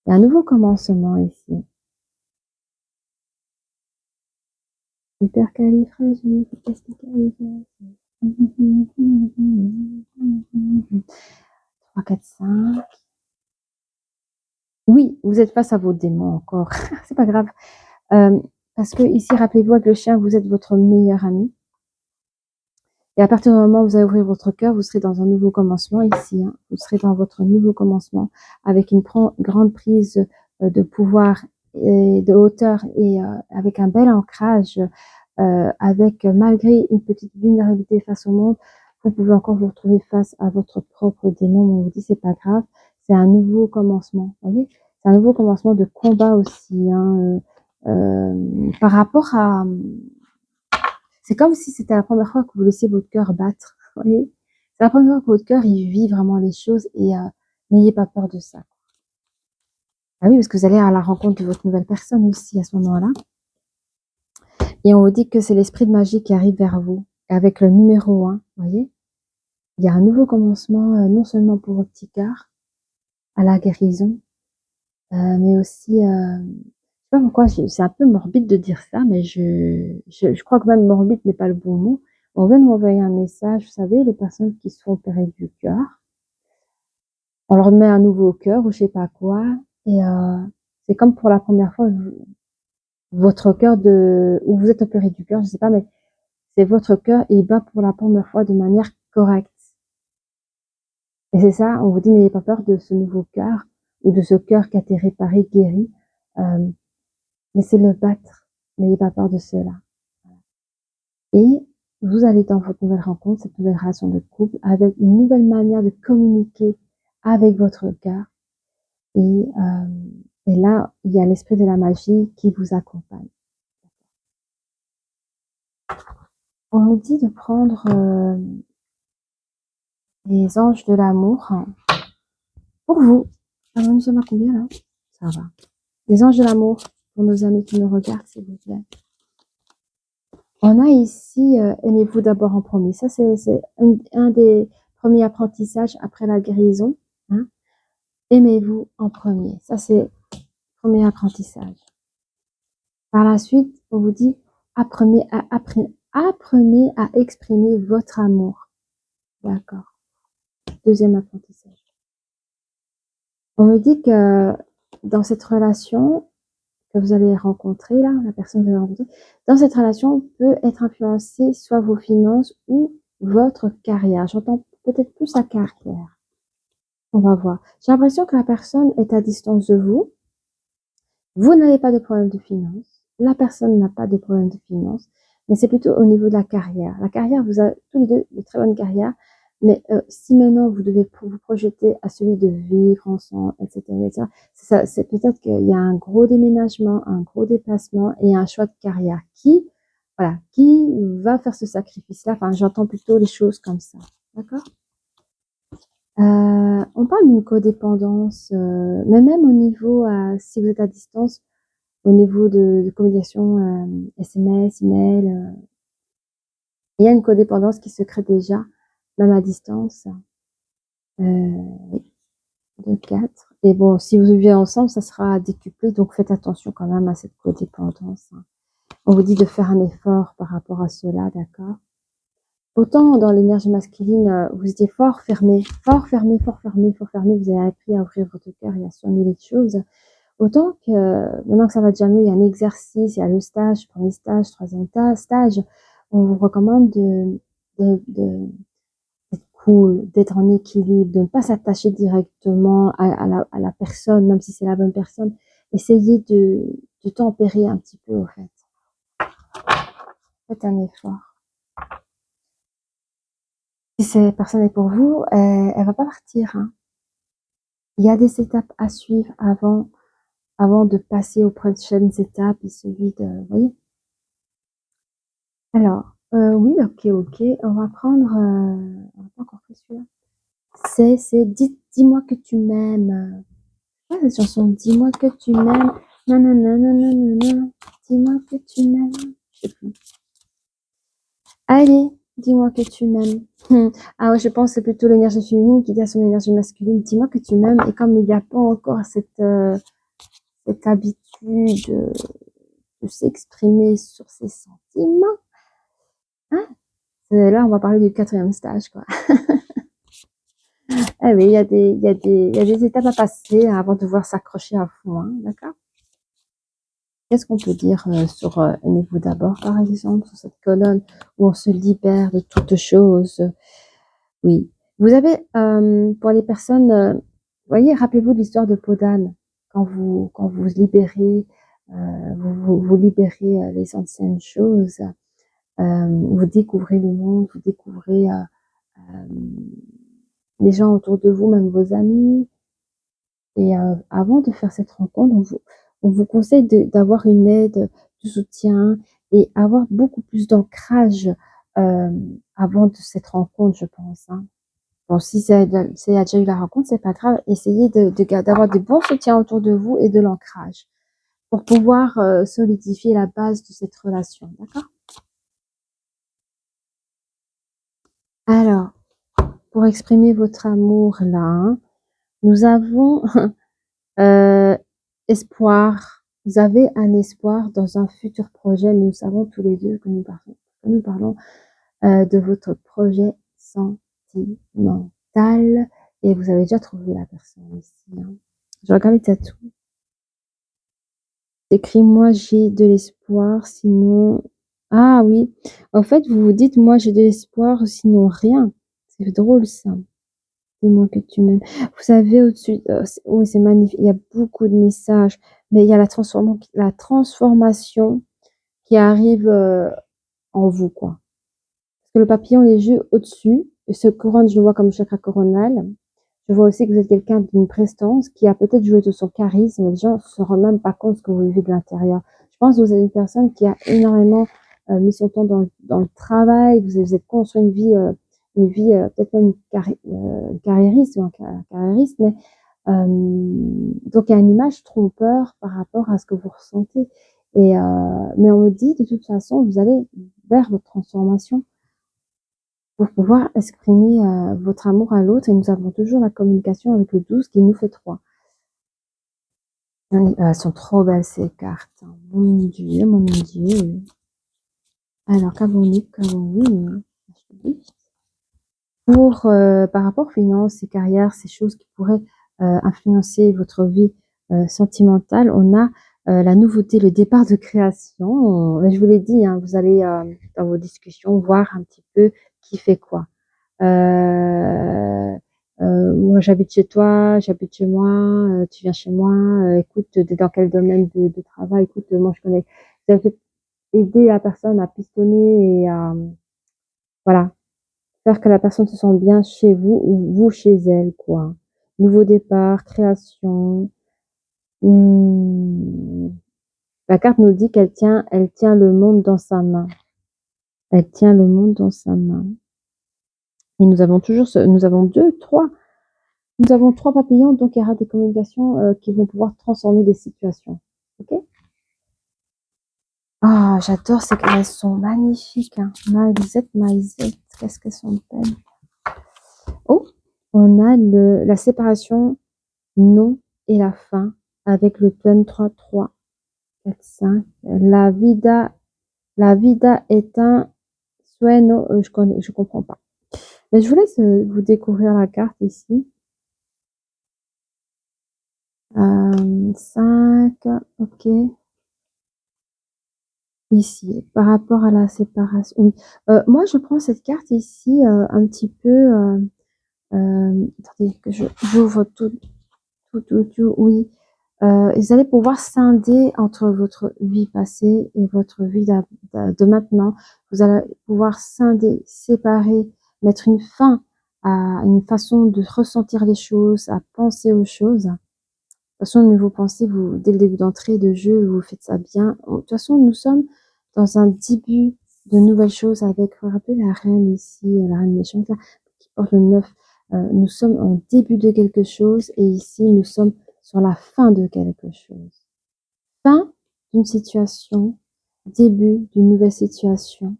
Il y a un nouveau commencement ici. Supercalifragilisticexpialidocious. 3, 4, 5. Oui, vous êtes face à vos démons encore. C'est pas grave. Parce que ici, rappelez-vous, avec le chien, vous êtes votre meilleur ami. Et à partir du moment où vous allez ouvrir votre cœur, vous serez dans un nouveau commencement ici. Hein. Vous serez dans votre nouveau commencement avec une grande prise de pouvoir et de hauteur et avec un bel ancrage, avec malgré une petite vulnérabilité face au monde, vous pouvez encore vous retrouver face à votre propre démon. Mais on vous dit c'est pas grave, c'est un nouveau commencement. Vous voyez, c'est un nouveau commencement de combat aussi. Hein, par rapport à c'est comme si c'était la première fois que vous laissez votre cœur battre. Vous voyez, c'est la première fois que votre cœur il vit vraiment les choses et n'ayez pas peur de ça. Ah oui, parce que vous allez à la rencontre de votre nouvelle personne aussi à ce moment-là. Et on vous dit que c'est l'esprit de magie qui arrive vers vous avec le numéro 1. Vous voyez, il y a un nouveau commencement, non seulement pour votre petit cœur, à la guérison, mais aussi, je sais pas pourquoi, c'est un peu morbide de dire ça, mais je crois que même morbide n'est pas le bon mot. On vient de m'envoyer un message, vous savez, les personnes qui se font opérer du cœur, on leur met un nouveau cœur ou je sais pas quoi, et c'est comme pour la première fois, votre cœur où vous êtes opéré du cœur, je sais pas, mais c'est votre cœur, il bat pour la première fois de manière correcte. Et c'est ça, on vous dit, n'ayez pas peur de ce nouveau cœur, ou de ce cœur qui a été réparé, guéri, laissez-le battre, n'ayez pas peur de cela. Et vous allez dans votre nouvelle rencontre, cette nouvelle relation de couple, avec une nouvelle manière de communiquer avec votre cœur. Et là, il y a l'esprit de la magie qui vous accompagne. On nous dit de prendre les anges de l'amour pour vous. Ah, nous sommes à combien là? Ça va. Les anges de l'amour pour nos amis qui nous regardent, s'il vous plaît. On a ici, aimez-vous d'abord en premier. Ça, c'est un des premiers apprentissages après la guérison. Hein. Aimez-vous en premier. Ça, c'est le premier apprentissage. Par la suite, on vous dit, apprenez à exprimer votre amour. D'accord. Deuxième apprentissage. On me dit que dans cette relation que vous allez rencontrer, là, la personne que vous allez rencontrer, dans cette relation peut être influencée soit vos finances ou votre carrière. J'entends peut-être plus la carrière. On va voir. J'ai l'impression que la personne est à distance de vous. Vous n'avez pas de problème de finances. La personne n'a pas de problème de finances. Mais c'est plutôt au niveau de la carrière. La carrière, vous avez tous les deux de très bonnes carrières. Mais si maintenant vous devez vous projeter à celui de vivre ensemble, etc., c'est peut-être qu'il y a un gros déménagement, un gros déplacement et un choix de carrière. Voilà, qui va faire ce sacrifice-là? Enfin, j'entends plutôt les choses comme ça. D'accord? On parle d'une codépendance, mais même au niveau, si vous êtes à distance, au niveau de communication, SMS, email, il y a une codépendance qui se crée déjà, même à distance. Oui, de 4. Et bon, si vous vivez ensemble, ça sera décuplé, donc faites attention quand même à cette codépendance. Hein. On vous dit de faire un effort par rapport à cela, d'accord? Autant dans l'énergie masculine, vous étiez fort fermé, fort fermé, fort fermé, fort fermé, vous avez appris à ouvrir votre cœur et à soigner les choses. Autant que maintenant que ça va déjà mieux, il y a un exercice, il y a le stage, premier stage, troisième stage, on vous recommande d'être cool, d'être en équilibre, de ne pas s'attacher directement à la personne, même si c'est la bonne personne. Essayez de tempérer un petit peu, au fait. Faites un effort. Si cette personne est pour vous, elle va pas partir. Hein. il y a des étapes à suivre avant de passer aux prochaines étapes et celui de, vous voyez? Alors, oui, ok, on va prendre, on va pas encore pris celui-là. C'est dis-moi que tu m'aimes. Ouais, cette chanson, dis-moi que tu m'aimes. Nanana, nanana, dis-moi que tu m'aimes. Je sais plus. Allez, dis-moi que tu m'aimes. Ah ouais, je pense que c'est plutôt l'énergie féminine qui dit à son énergie masculine, dis-moi que tu m'aimes. Et comme il n'y a pas encore cette habitude de s'exprimer sur ses sentiments, hein, là, on va parler du 4e stage, quoi. Eh oui, il y a des étapes à passer avant de devoir s'accrocher à fond, hein, d'accord? Qu'est-ce qu'on peut dire sur Aimez-vous d'abord, par exemple, sur cette colonne où on se libère de toutes choses? Oui. Vous avez, pour les personnes, voyez, rappelez-vous de l'histoire de peau d'âne. Quand vous libérez, vous libérez les anciennes choses, vous découvrez le monde, vous découvrez les gens autour de vous, même vos amis. Et avant de faire cette rencontre, on vous conseille d'avoir une aide, du soutien et avoir beaucoup plus d'ancrage avant de cette rencontre, je pense. Hein. Bon, si ça a déjà eu la rencontre, c'est pas grave. Essayez d'avoir des bons soutiens autour de vous et de l'ancrage pour pouvoir solidifier la base de cette relation. D'accord? Alors, pour exprimer votre amour là, hein, nous avons espoir. Vous avez un espoir dans un futur projet. Nous savons tous les deux que nous parlons de votre projet sentimental. Et vous avez déjà trouvé la personne ici. Hein. Je regarde les tatous. Écris-moi, j'ai de l'espoir, sinon... Ah oui, en fait, vous vous dites, moi j'ai de l'espoir, sinon rien. C'est drôle ça. Dis-moi que tu m'aimes. Vous savez, au-dessus, oui, c'est magnifique. Il y a beaucoup de messages, mais il y a la transformation qui arrive en vous, quoi. Parce que le papillon, les yeux au-dessus, ce couronne, je le vois comme chakra coronal. Je vois aussi que vous êtes quelqu'un d'une prestance qui a peut-être joué de son charisme. Les gens ne se rendent même pas compte de ce que vous vivez de l'intérieur. Je pense que vous êtes une personne qui a énormément mis son temps dans le travail. Vous êtes construit une vie peut-être même carriériste ou un carriériste, mais donc il y a une image trompeur par rapport à ce que vous ressentez. Et mais on me dit de toute façon, vous allez vers votre transformation pour pouvoir exprimer votre amour à l'autre. Et nous avons toujours la communication avec le 12 qui nous fait 3. Elles sont trop belles ces cartes. Mon Dieu, mon Dieu. Alors, qu'avons-nous? Pour, par rapport aux finances et carrières, ces choses qui pourraient influencer votre vie sentimentale, on a la nouveauté, le départ de création. Je vous l'ai dit, hein, vous allez dans vos discussions voir un petit peu qui fait quoi. Moi, j'habite chez toi, j'habite chez moi, tu viens chez moi. Écoute, t'es dans quel domaine de travail? Écoute, moi, je connais. Vous allez aider la personne à pistonner et à voilà, faire que la personne se sente bien chez vous ou vous chez elle, quoi. Nouveau départ, création. La carte nous dit elle tient le monde dans sa main. Elle tient le monde dans sa main. Et nous avons nous avons nous avons 3 papillons, donc il y aura des communications qui vont pouvoir transformer des situations. Ok? Ah, j'adore ces cartes, elles sont magnifiques. Hein. Maïzette, qu'est-ce qu'elles sont belles. Oh, on a la séparation, non et la fin avec le 23-3, 4-5. La vida est un sueño, je comprends pas. Mais je vous laisse vous découvrir la carte ici. 5, ok. Ici, par rapport à la séparation. Oui, moi je prends cette carte ici un petit peu. Attendez, que j'ouvre tout. Oui. Vous allez pouvoir scinder entre votre vie passée et votre vie de maintenant. Vous allez pouvoir scinder, séparer, mettre une fin à une façon de ressentir les choses, à penser aux choses. De toute façon, niveau pensée, vous, dès le début d'entrée de jeu, vous faites ça bien. De toute façon, nous sommes dans un début de nouvelles choses avec, vous vous rappelez, la reine ici, la reine méchante, là, qui porte le 9. Nous sommes en début de quelque chose et ici, nous sommes sur la fin de quelque chose. Fin d'une situation, début d'une nouvelle situation.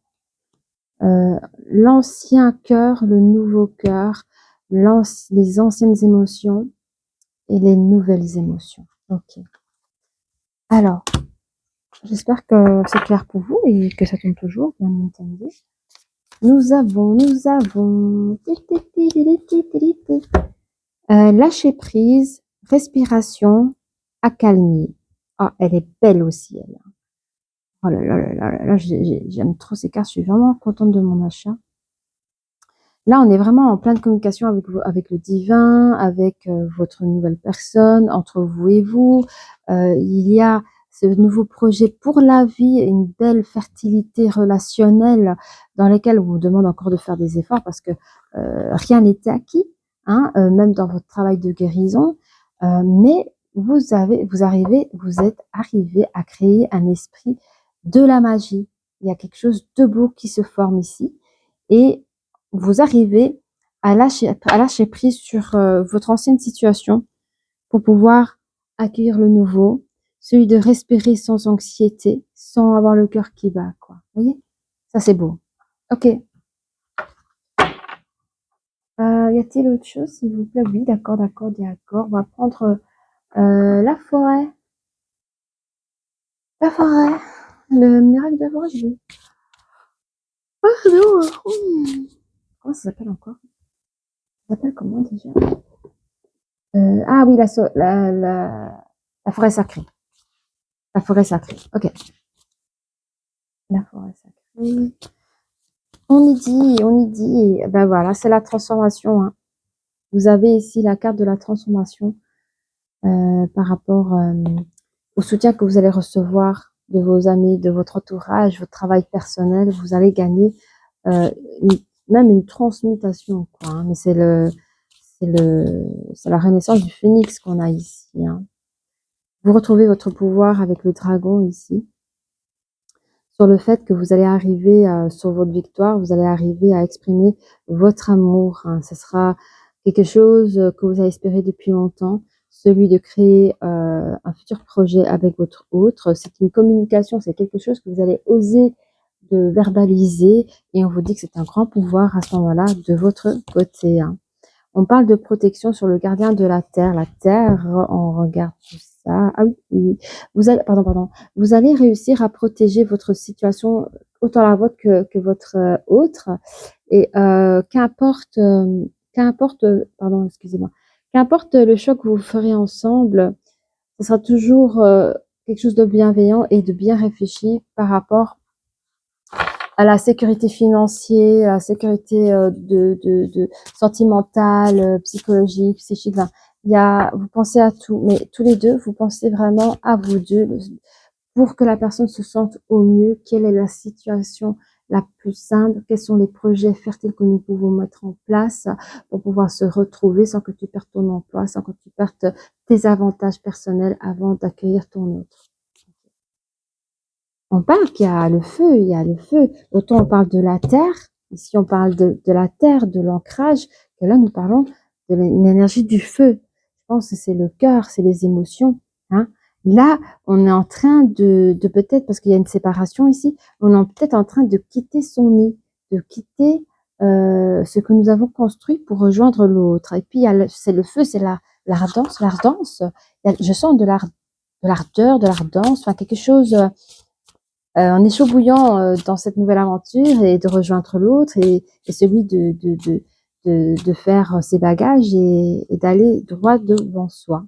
L'ancien cœur, le nouveau cœur, les anciennes émotions et les nouvelles émotions. Ok. Alors, j'espère que c'est clair pour vous et que ça tombe toujours, bien entendu. Nous avons lâcher prise, respiration, accalmie. Ah, elle est belle aussi, elle. Oh là là là là là, j'aime trop ces cartes, je suis vraiment contente de mon achat. Là, on est vraiment en pleine communication avec le divin, avec votre nouvelle personne, entre vous et vous. Il y a ce nouveau projet pour la vie, une belle fertilité relationnelle dans laquelle on vous demande encore de faire des efforts parce que rien n'est acquis, hein, même dans votre travail de guérison. Mais vous êtes arrivé à créer un esprit de la magie. Il y a quelque chose de beau qui se forme ici. Et vous arrivez à lâcher prise sur votre ancienne situation pour pouvoir accueillir le nouveau, celui de respirer sans anxiété, sans avoir le cœur qui bat, quoi. Vous voyez? Ça, c'est beau. Ok. Y a-t-il autre chose, s'il vous plaît? Oui, d'accord. On va prendre la forêt. La forêt. Le miracle de la forêt, je veux. Ah non. Comment ça s'appelle encore? Ça s'appelle comment déjà? Ah oui, la forêt sacrée. La forêt sacrée. Ok. La forêt sacrée. On y dit. Et ben voilà, c'est la transformation. Hein. Vous avez ici la carte de la transformation par rapport au soutien que vous allez recevoir de vos amis, de votre entourage, votre travail personnel. Vous allez gagner même une transmutation, quoi. Hein. Mais c'est la renaissance du phénix qu'on a ici. Hein. Vous retrouvez votre pouvoir avec le dragon ici. Sur le fait que vous allez arriver sur votre victoire, vous allez arriver à exprimer votre amour. Hein. Ce sera quelque chose que vous avez espéré depuis longtemps, celui de créer un futur projet avec votre autre. C'est une communication, c'est quelque chose que vous allez oser de verbaliser et on vous dit que c'est un grand pouvoir à ce moment-là de votre côté. Hein. On parle de protection sur le gardien de la terre. La terre, on regarde tout ça. Ah oui, oui. Vous allez réussir à protéger votre situation, autant la vôtre que votre autre. Et qu'importe le choix que vous ferez ensemble, ce sera toujours quelque chose de bienveillant et de bien réfléchi par rapport à la sécurité financière, à la sécurité de sentimentale, psychologique, psychique. Enfin, vous pensez à tout, mais tous les deux, vous pensez vraiment à vous deux pour que la personne se sente au mieux. Quelle est la situation la plus simple? Quels sont les projets fertiles que nous pouvons mettre en place pour pouvoir se retrouver sans que tu perdes ton emploi, sans que tu perdes tes avantages personnels avant d'accueillir ton autre? On parle qu'il y a le feu, il y a le feu. Autant on parle de la terre, ici on parle de la terre, de l'ancrage, que là nous parlons de l'énergie du feu. Je pense que c'est le cœur, c'est les émotions. Hein. Là, on est en train de peut-être, parce qu'il y a une séparation ici, on est peut-être en train de quitter son nid, de quitter ce que nous avons construit pour rejoindre l'autre. Et puis, c'est le feu, c'est l'ardence. Je sens de l'ardeur, de l'ardence, enfin quelque chose... on est chaud bouillant dans cette nouvelle aventure et de rejoindre l'autre et celui de faire ses bagages et d'aller droit devant soi.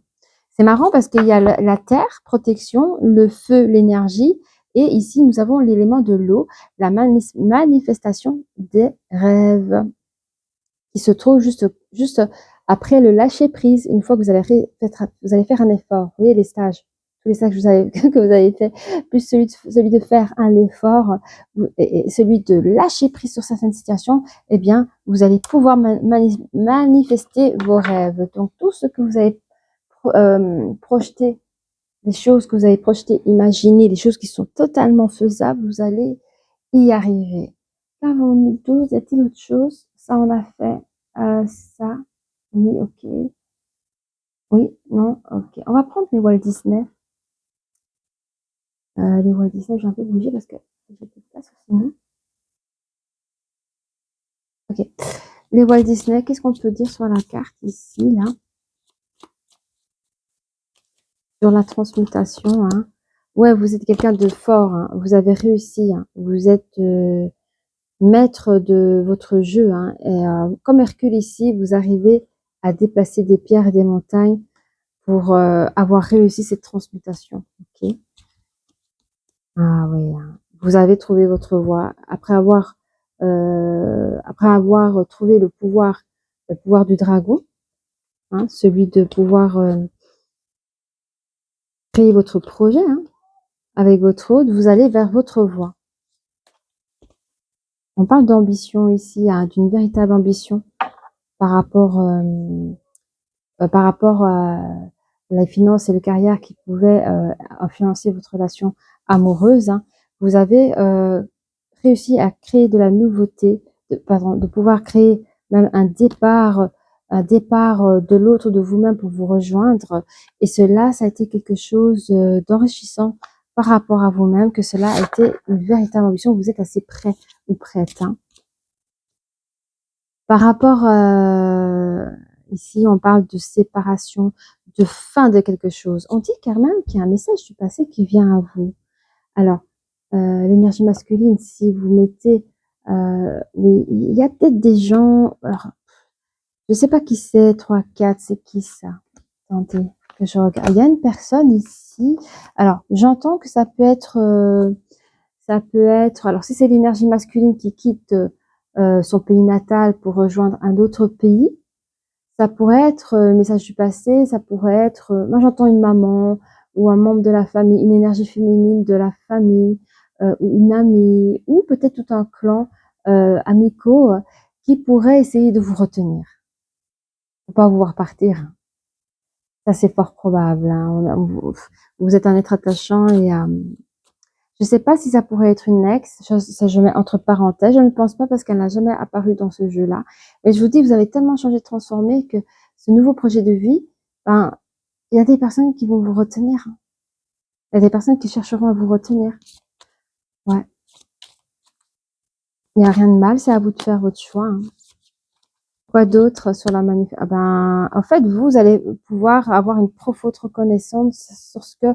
C'est marrant parce qu'il y a la terre, protection, le feu, l'énergie et ici nous avons l'élément de l'eau, la manifestation des rêves qui se trouve juste après le lâcher prise, une fois que vous allez faire un effort. Vous voyez les stages, tous les sacs que que vous avez fait, plus celui de faire un effort et celui de lâcher prise sur certaines situations, eh bien, vous allez pouvoir manifester vos rêves. Donc, tout ce que vous avez projeté, les choses que vous avez projetées, imaginées, les choses qui sont totalement faisables, vous allez y arriver. Qu'avons-nous d'autre? Y a-t-il autre chose? Ça, on a fait. Ça. Oui, ok. Oui, non, ok. On va prendre les Walt Disney. Les Walt Disney, j'ai un peu bougé parce que j'ai plus de place aussi. Ok. Les Walt Disney, qu'est-ce qu'on peut dire sur la carte ici, là? Sur la transmutation, hein. Ouais, vous êtes quelqu'un de fort, hein. Vous avez réussi, hein. Vous êtes maître de votre jeu, hein. Et comme Hercule ici, vous arrivez à déplacer des pierres et des montagnes pour avoir réussi cette transmutation. Ok. Ah oui, hein. Vous avez trouvé votre voie après avoir trouvé le pouvoir du dragon, hein, celui de pouvoir créer votre projet, hein, avec votre hôte, vous allez vers votre voie. On parle d'ambition ici, hein, d'une véritable ambition par rapport à la finance et la carrière qui pouvaient influencer votre relation amoureuse, hein. Vous avez réussi à créer de la nouveauté, de pouvoir créer même un départ de l'autre, de vous-même pour vous rejoindre. Et cela, ça a été quelque chose d'enrichissant par rapport à vous-même, que cela a été une véritable ambition. Vous êtes assez prêt ou prête, hein. Par rapport, ici, on parle de séparation, de fin de quelque chose. On dit quand même qu'il y a un message du passé qui vient à vous. Alors, l'énergie masculine, si vous mettez, oui, il y a peut-être des gens, alors, je sais pas qui c'est, 3, 4, c'est qui ça? Attendez, que je regarde. Il y a une personne ici. Alors, j'entends que ça peut être, alors si c'est l'énergie masculine qui quitte son pays natal pour rejoindre un autre pays, ça pourrait être le message du passé, ça pourrait être, moi j'entends une maman ou un membre de la famille, une énergie féminine de la famille, ou une amie, ou peut-être tout un clan amicaux qui pourrait essayer de vous retenir, pour pas vous voir partir. Ça c'est fort probable, hein. Vous êtes un être attachant et je sais pas si ça pourrait être une ex, ça je mets entre parenthèses, je ne pense pas parce qu'elle n'a jamais apparu dans ce jeu-là. Mais je vous dis, vous avez tellement changé, transformé que ce nouveau projet de vie, ben, il y a des personnes qui vont vous retenir. Il y a des personnes qui chercheront à vous retenir. Ouais. Il n'y a rien de mal, c'est à vous de faire votre choix, hein. Quoi d'autre sur la manif? Ah ben, en fait, vous allez pouvoir avoir une profonde reconnaissance sur ce que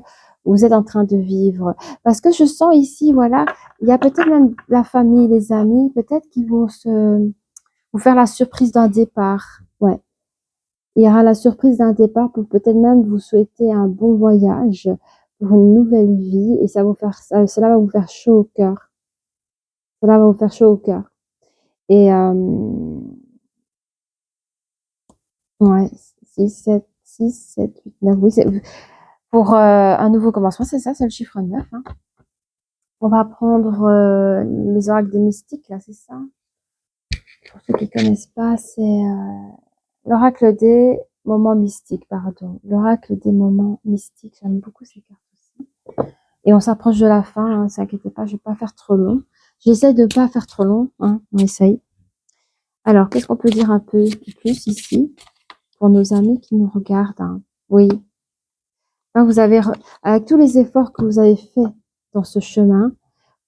vous êtes en train de vivre. Parce que je sens ici, voilà, il y a peut-être même la famille, les amis, peut-être qu'ils vont vous faire la surprise d'un départ. Ouais. Il y aura la surprise d'un départ pour peut-être même vous souhaiter un bon voyage pour une nouvelle vie et cela va vous faire chaud au cœur. Cela va vous faire chaud au cœur. Et ouais, 6, 7, 8, 9. Oui, c'est pour un nouveau commencement, c'est ça, c'est le chiffre 9, hein. On va prendre les oracles des mystiques, là, c'est ça. Pour ceux qui ne connaissent pas, c'est l'oracle des moments mystiques, pardon. L'oracle des moments mystiques, j'aime beaucoup ces cartes aussi. Et on s'approche de la fin, hein, ne s'inquiétez pas, je ne vais pas faire trop long. J'essaie de ne pas faire trop long, hein, on essaye. Alors, qu'est-ce qu'on peut dire un peu plus ici pour nos amis qui nous regardent, hein? Oui. Hein, avec tous les efforts que vous avez faits dans ce chemin,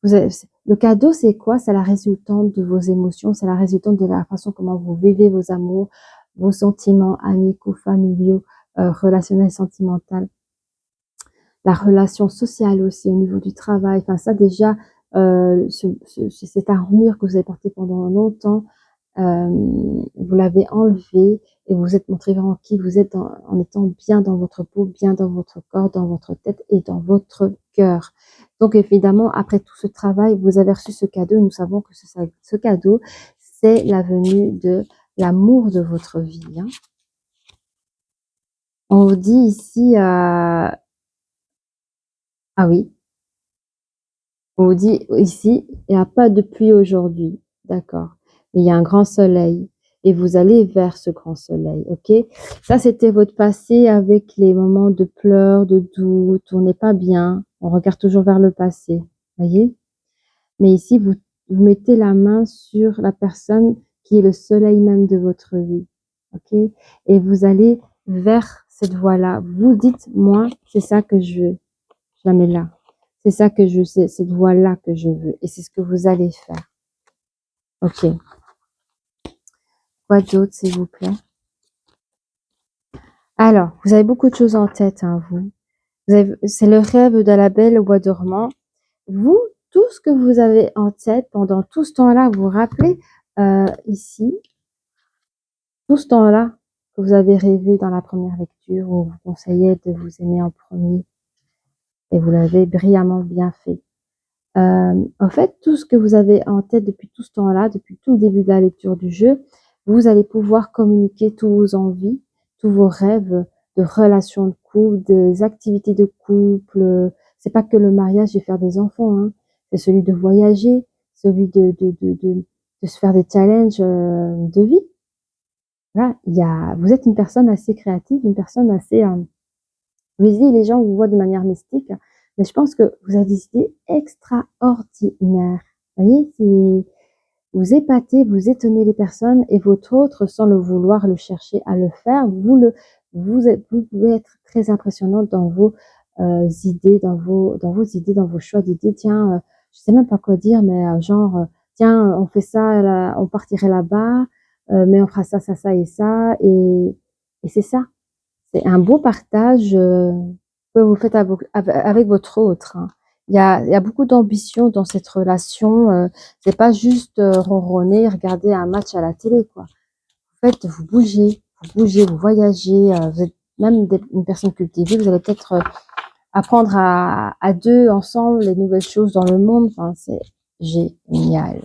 le cadeau, c'est quoi? C'est la résultante de vos émotions, c'est la résultante de la façon comment vous vivez vos amours, vos sentiments amicaux, familiaux, relationnels, sentimentaux, la relation sociale aussi au niveau du travail. Enfin, ça déjà, cette armure que vous avez portée pendant longtemps, vous l'avez enlevée et vous êtes montré vraiment qui vous êtes en étant bien dans votre peau, bien dans votre corps, dans votre tête et dans votre cœur. Donc évidemment, après tout ce travail, vous avez reçu ce cadeau. Nous savons que ce cadeau, c'est la venue de l'amour de votre vie, hein. On vous dit ici, Ah oui, on vous dit ici, il n'y a pas de pluie aujourd'hui, d'accord. Mais il y a un grand soleil et vous allez vers ce grand soleil, ok? Ça, c'était votre passé avec les moments de pleurs, de doute, on n'est pas bien, on regarde toujours vers le passé, voyez? Mais ici, vous mettez la main sur la personne qui est le soleil même de votre vie, ok? Et vous allez vers cette voie-là. Vous dites, moi, c'est ça que je veux. Je la mets là. C'est ça que je sais, cette voie-là que je veux. Et c'est ce que vous allez faire. Ok. Quoi d'autre, s'il vous plaît? Alors, vous avez beaucoup de choses en tête, hein, vous. C'est le rêve de la belle au bois dormant. Vous, tout ce que vous avez en tête pendant tout ce temps-là, vous vous rappelez ici, tout ce temps-là que vous avez rêvé dans la première lecture où on vous conseillait de vous aimer en premier et vous l'avez brillamment bien fait. En fait, tout ce que vous avez en tête depuis tout ce temps-là, depuis tout le début de la lecture du jeu, vous allez pouvoir communiquer tous vos envies, tous vos rêves de relations de couple, des activités de couple. C'est pas que le mariage et faire des enfants, hein. C'est celui de voyager, celui de se faire des challenges de vie. Voilà, vous êtes une personne assez créative, une personne assez je vous dis, les gens vous voient de manière mystique, mais je pense que vous avez des idées extraordinaires. Vous voyez, vous épatez, vous étonnez les personnes et votre autre, sans le vouloir, le chercher à le faire, vous pouvez être très impressionnante dans vos idées, dans vos idées, dans vos choix d'idées. Tiens, je sais même pas quoi dire, mais genre, tiens, on fait ça, là, on partirait là-bas, mais on fera ça, ça, ça et ça, et c'est ça. C'est un beau partage que vous faites avec votre autre, hein. Il y a beaucoup d'ambition dans cette relation. C'est pas juste ronronner, regarder un match à la télé, quoi. En fait, vous bougez, vous voyagez. Vous êtes même une personne cultivée. Vous allez peut-être apprendre à deux ensemble les nouvelles choses dans le monde. Enfin, c'est génial.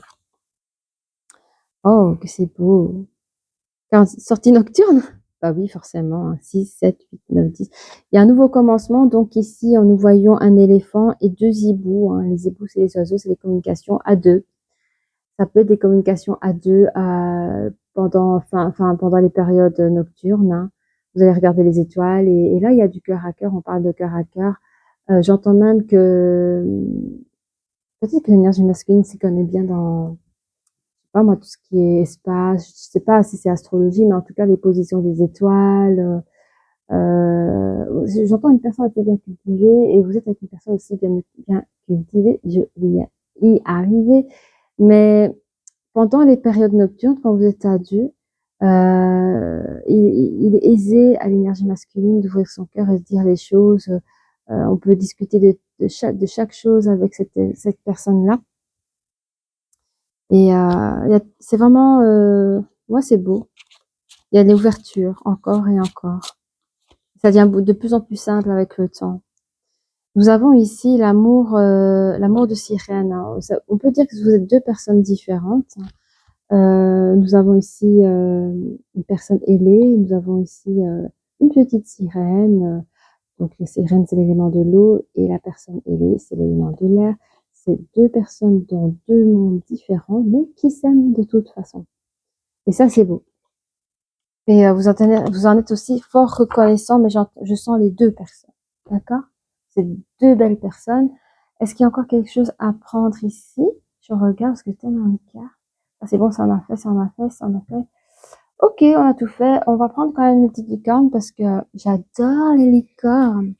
Oh, que c'est beau. Sortie nocturne? Bah oui, forcément, hein. 6, 7, 8, 9, 10. Il y a un nouveau commencement. Donc ici, nous voyons un éléphant et deux hiboux, hein. Les hiboux, c'est les oiseaux, c'est les communications à deux. Ça peut être des communications à deux pendant les périodes nocturnes, hein. Vous allez regarder les étoiles et là, il y a du cœur à cœur. On parle de cœur à cœur. J'entends même que peut-être que l'énergie masculine s'y connaît bien dans pas moi, tout ce qui est espace, je sais pas si c'est astrologie, mais en tout cas les positions des étoiles. J'entends une personne assez bien cultivée et vous êtes avec une personne aussi bien cultivée. Je vais y arriver. Mais pendant les périodes nocturnes, quand vous êtes à deux, il est aisé à l'énergie masculine d'ouvrir son cœur et de dire les choses. On peut discuter de chaque chose avec cette personne-là. Et c'est vraiment, moi, c'est beau. Il y a l'ouverture, encore et encore. Ça devient de plus en plus simple avec le temps. Nous avons ici l'amour de sirène, hein. On peut dire que vous êtes deux personnes différentes. Nous avons ici une personne ailée, nous avons ici une petite sirène. Donc les sirènes, c'est l'élément de l'eau et la personne ailée, c'est l'élément de l'air. C'est deux personnes dans deux mondes différents, mais qui s'aiment de toute façon. Et ça, c'est beau. Et vous en êtes aussi fort reconnaissant, mais je sens les deux personnes. D'accord? C'est deux belles personnes. Est-ce qu'il y a encore quelque chose à prendre ici? Je regarde parce que c'est tellement une carte. Ah, c'est bon, ça en a fait, ça en a fait, ça en a fait. Ok, on a tout fait. On va prendre quand même une petite licorne parce que j'adore les licornes.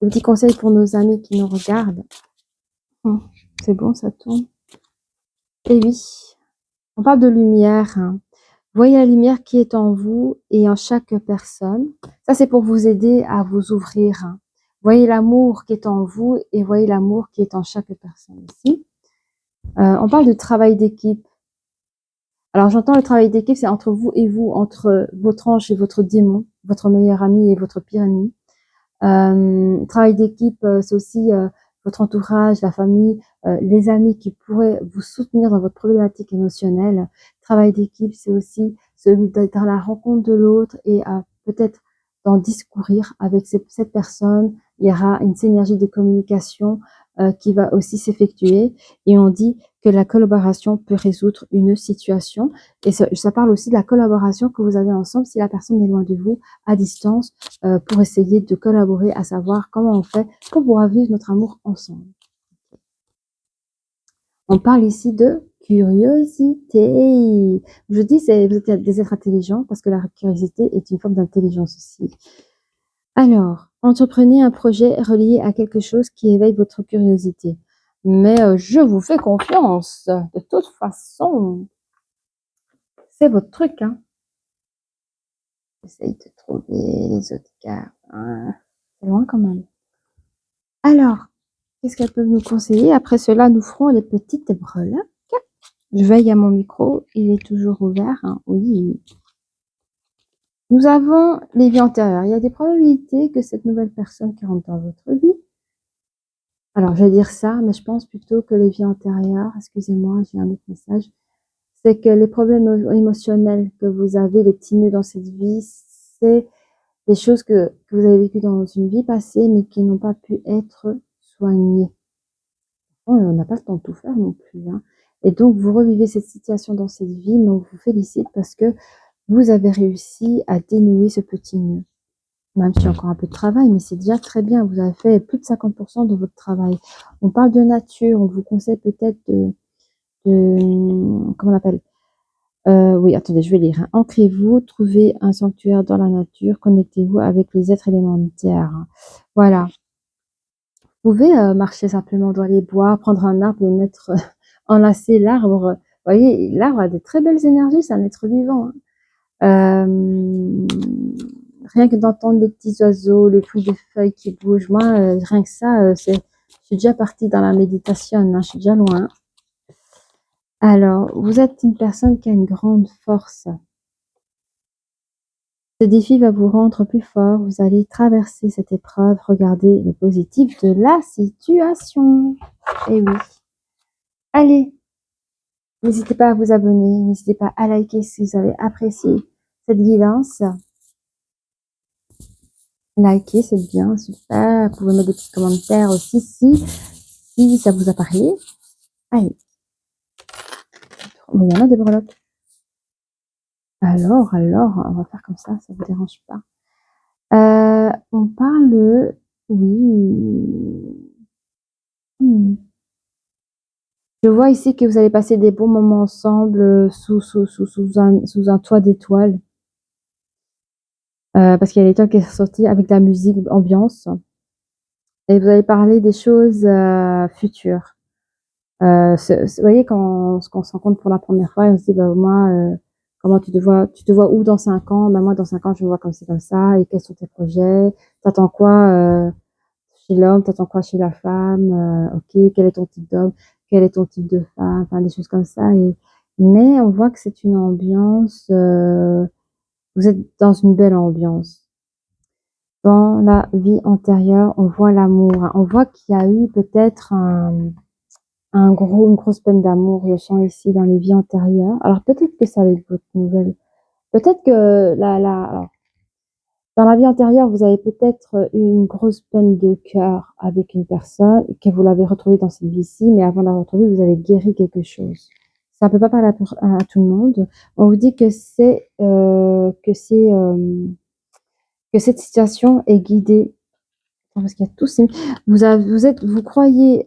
Un petit conseil pour nos amis qui nous regardent. C'est bon, ça tourne. Et oui, on parle de lumière, hein. Voyez la lumière qui est en vous et en chaque personne. Ça, c'est pour vous aider à vous ouvrir, hein. Voyez l'amour qui est en vous et voyez l'amour qui est en chaque personne ici. On parle de travail d'équipe. Alors, j'entends le travail d'équipe, c'est entre vous et vous, entre votre ange et votre démon, votre meilleur ami et votre pire ennemi. Travail d'équipe, c'est aussi votre entourage, la famille, les amis qui pourraient vous soutenir dans votre problématique émotionnelle. Travail d'équipe, c'est aussi celui d'être à la rencontre de l'autre et peut-être d'en discourir avec cette personne, il y aura une synergie de communication qui va aussi s'effectuer. Et on dit que la collaboration peut résoudre une situation. Et ça parle aussi de la collaboration que vous avez ensemble si la personne est loin de vous, à distance, pour essayer de collaborer, à savoir comment on fait pour pouvoir vivre notre amour ensemble. On parle ici de curiosité. Je dis que vous êtes des êtres intelligents parce que la curiosité est une forme d'intelligence aussi. Alors, entreprenez un projet relié à quelque chose qui éveille votre curiosité. Mais je vous fais confiance. De toute façon, c'est votre truc, hein. J'essaye de trouver les autres cartes. Hein. C'est loin quand même. Alors, qu'est-ce qu'elles peuvent nous conseiller? Après cela, nous ferons les petites breloques. Je veille à mon micro. Il est toujours ouvert. Hein. Oui. Nous avons les vies antérieures. Il y a des probabilités que cette nouvelle personne qui rentre dans votre vie. Alors, je vais dire ça, mais je pense plutôt que les vies antérieures, excusez-moi, j'ai un autre message, c'est que les problèmes émotionnels que vous avez, les petits nœuds dans cette vie, c'est des choses que vous avez vécues dans une vie passée, mais qui n'ont pas pu être soignées. On n'a pas le temps de tout faire non plus. Hein. Et donc, vous revivez cette situation dans cette vie, mais on vous félicite parce que vous avez réussi à dénouer ce petit nœud. Même s'il y a encore un peu de travail, mais c'est déjà très bien. Vous avez fait plus de 50% de votre travail. On parle de nature. On vous conseille peut-être comment on appelle? Oui, attendez, je vais lire. Hein. Ancrez-vous, trouvez un sanctuaire dans la nature, connectez-vous avec les êtres élémentaires. Voilà. Vous pouvez marcher simplement dans les bois, prendre un arbre et mettre, enlacer l'arbre. Vous voyez, l'arbre a de très belles énergies, c'est un être vivant. Hein. Rien que d'entendre les petits oiseaux, le bruit des feuilles qui bougent, moi, rien que ça, je suis déjà partie dans la méditation, hein, je suis déjà loin. Alors, vous êtes une personne qui a une grande force. Ce défi va vous rendre plus fort, vous allez traverser cette épreuve, regardez le positif de la situation. Et oui. Allez, n'hésitez pas à vous abonner, n'hésitez pas à liker si vous avez apprécié cette guidance. Liker, c'est bien, super. Vous pouvez mettre des petits commentaires aussi si ça vous a parlé. Allez. Bon, il y en a des breloques. Alors, on va faire comme ça vous dérange pas. On parle, oui. Je vois ici que vous allez passer des bons moments ensemble sous un toit d'étoiles. Parce qu'il y a l'étoile qui est sortie avec de la musique ambiance. Et vous allez parler des choses futures. Vous voyez, quand on se rencontre pour la première fois, et on se dit, bah, moi, comment tu te vois où dans 5 ans? Bah, moi, dans 5 ans, je me vois comme ci, comme ça. Et quels sont tes projets? T'attends quoi chez l'homme? T'attends quoi chez la femme? Ok, quel est ton type d'homme? Quel est ton type de femme? Enfin, des choses comme ça. Mais on voit que c'est une ambiance, vous êtes dans une belle ambiance. Dans la vie antérieure, on voit l'amour. On voit qu'il y a eu peut-être une grosse peine d'amour, je sens ici dans les vies antérieures. Alors peut-être que c'est avec votre nouvelle. Peut-être que alors, dans la vie antérieure, vous avez peut-être eu une grosse peine de cœur avec une personne, que vous l'avez retrouvée dans cette vie-ci, mais avant de la retrouver, vous avez guéri quelque chose. Ça ne peut pas parler à tout le monde. On vous dit que que cette situation est guidée. Parce qu'il y a tous ces... vous croyez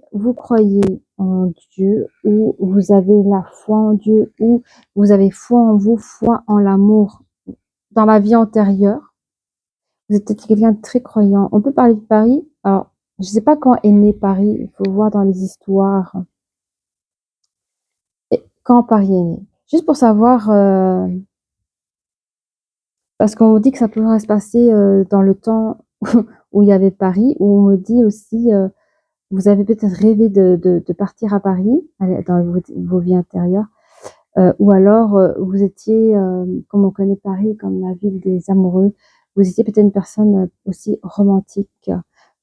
en Dieu, ou vous avez la foi en Dieu, ou vous avez foi en vous, foi en l'amour. Dans la vie antérieure, vous êtes peut-être quelqu'un de très croyant. On peut parler de Paris. Alors, je ne sais pas quand est né Paris. Il faut voir dans les histoires. Et quand Paris est né. Juste pour savoir, parce qu'on vous dit que ça pourrait se passer dans le temps où il y avait Paris, où on me dit aussi... vous avez peut-être rêvé de partir à Paris, dans vos vies intérieures, ou alors vous étiez, comme on connaît Paris comme la ville des amoureux, vous étiez peut-être une personne aussi romantique.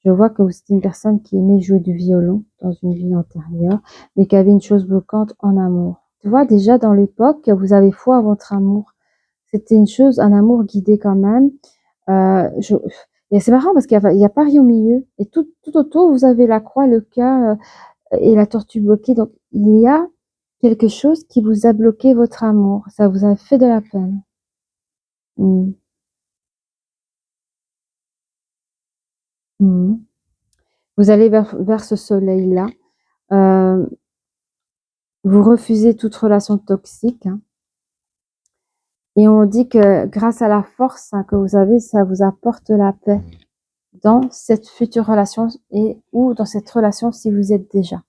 Je vois que vous étiez une personne qui aimait jouer du violon dans une vie antérieure, mais qui avait une chose bloquante en amour. Tu vois, déjà dans l'époque, vous avez foi à votre amour. C'était une chose, un amour guidé quand même. Et c'est marrant parce qu'il y a Paris au milieu et tout autour, vous avez la croix, le cœur, et la tortue bloquée. Donc, il y a quelque chose qui vous a bloqué votre amour. Ça vous a fait de la peine. Mmh. Mmh. Vous allez vers ce soleil-là. Heu, Vous refusez toute relation toxique, hein, et on dit que grâce à la force, hein, que vous avez, ça vous apporte la paix dans cette future relation et ou dans cette relation si vous êtes déjà.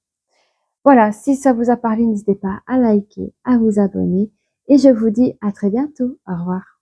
Voilà, si ça vous a parlé, n'hésitez pas à liker, à vous abonner et je vous dis à très bientôt. Au revoir.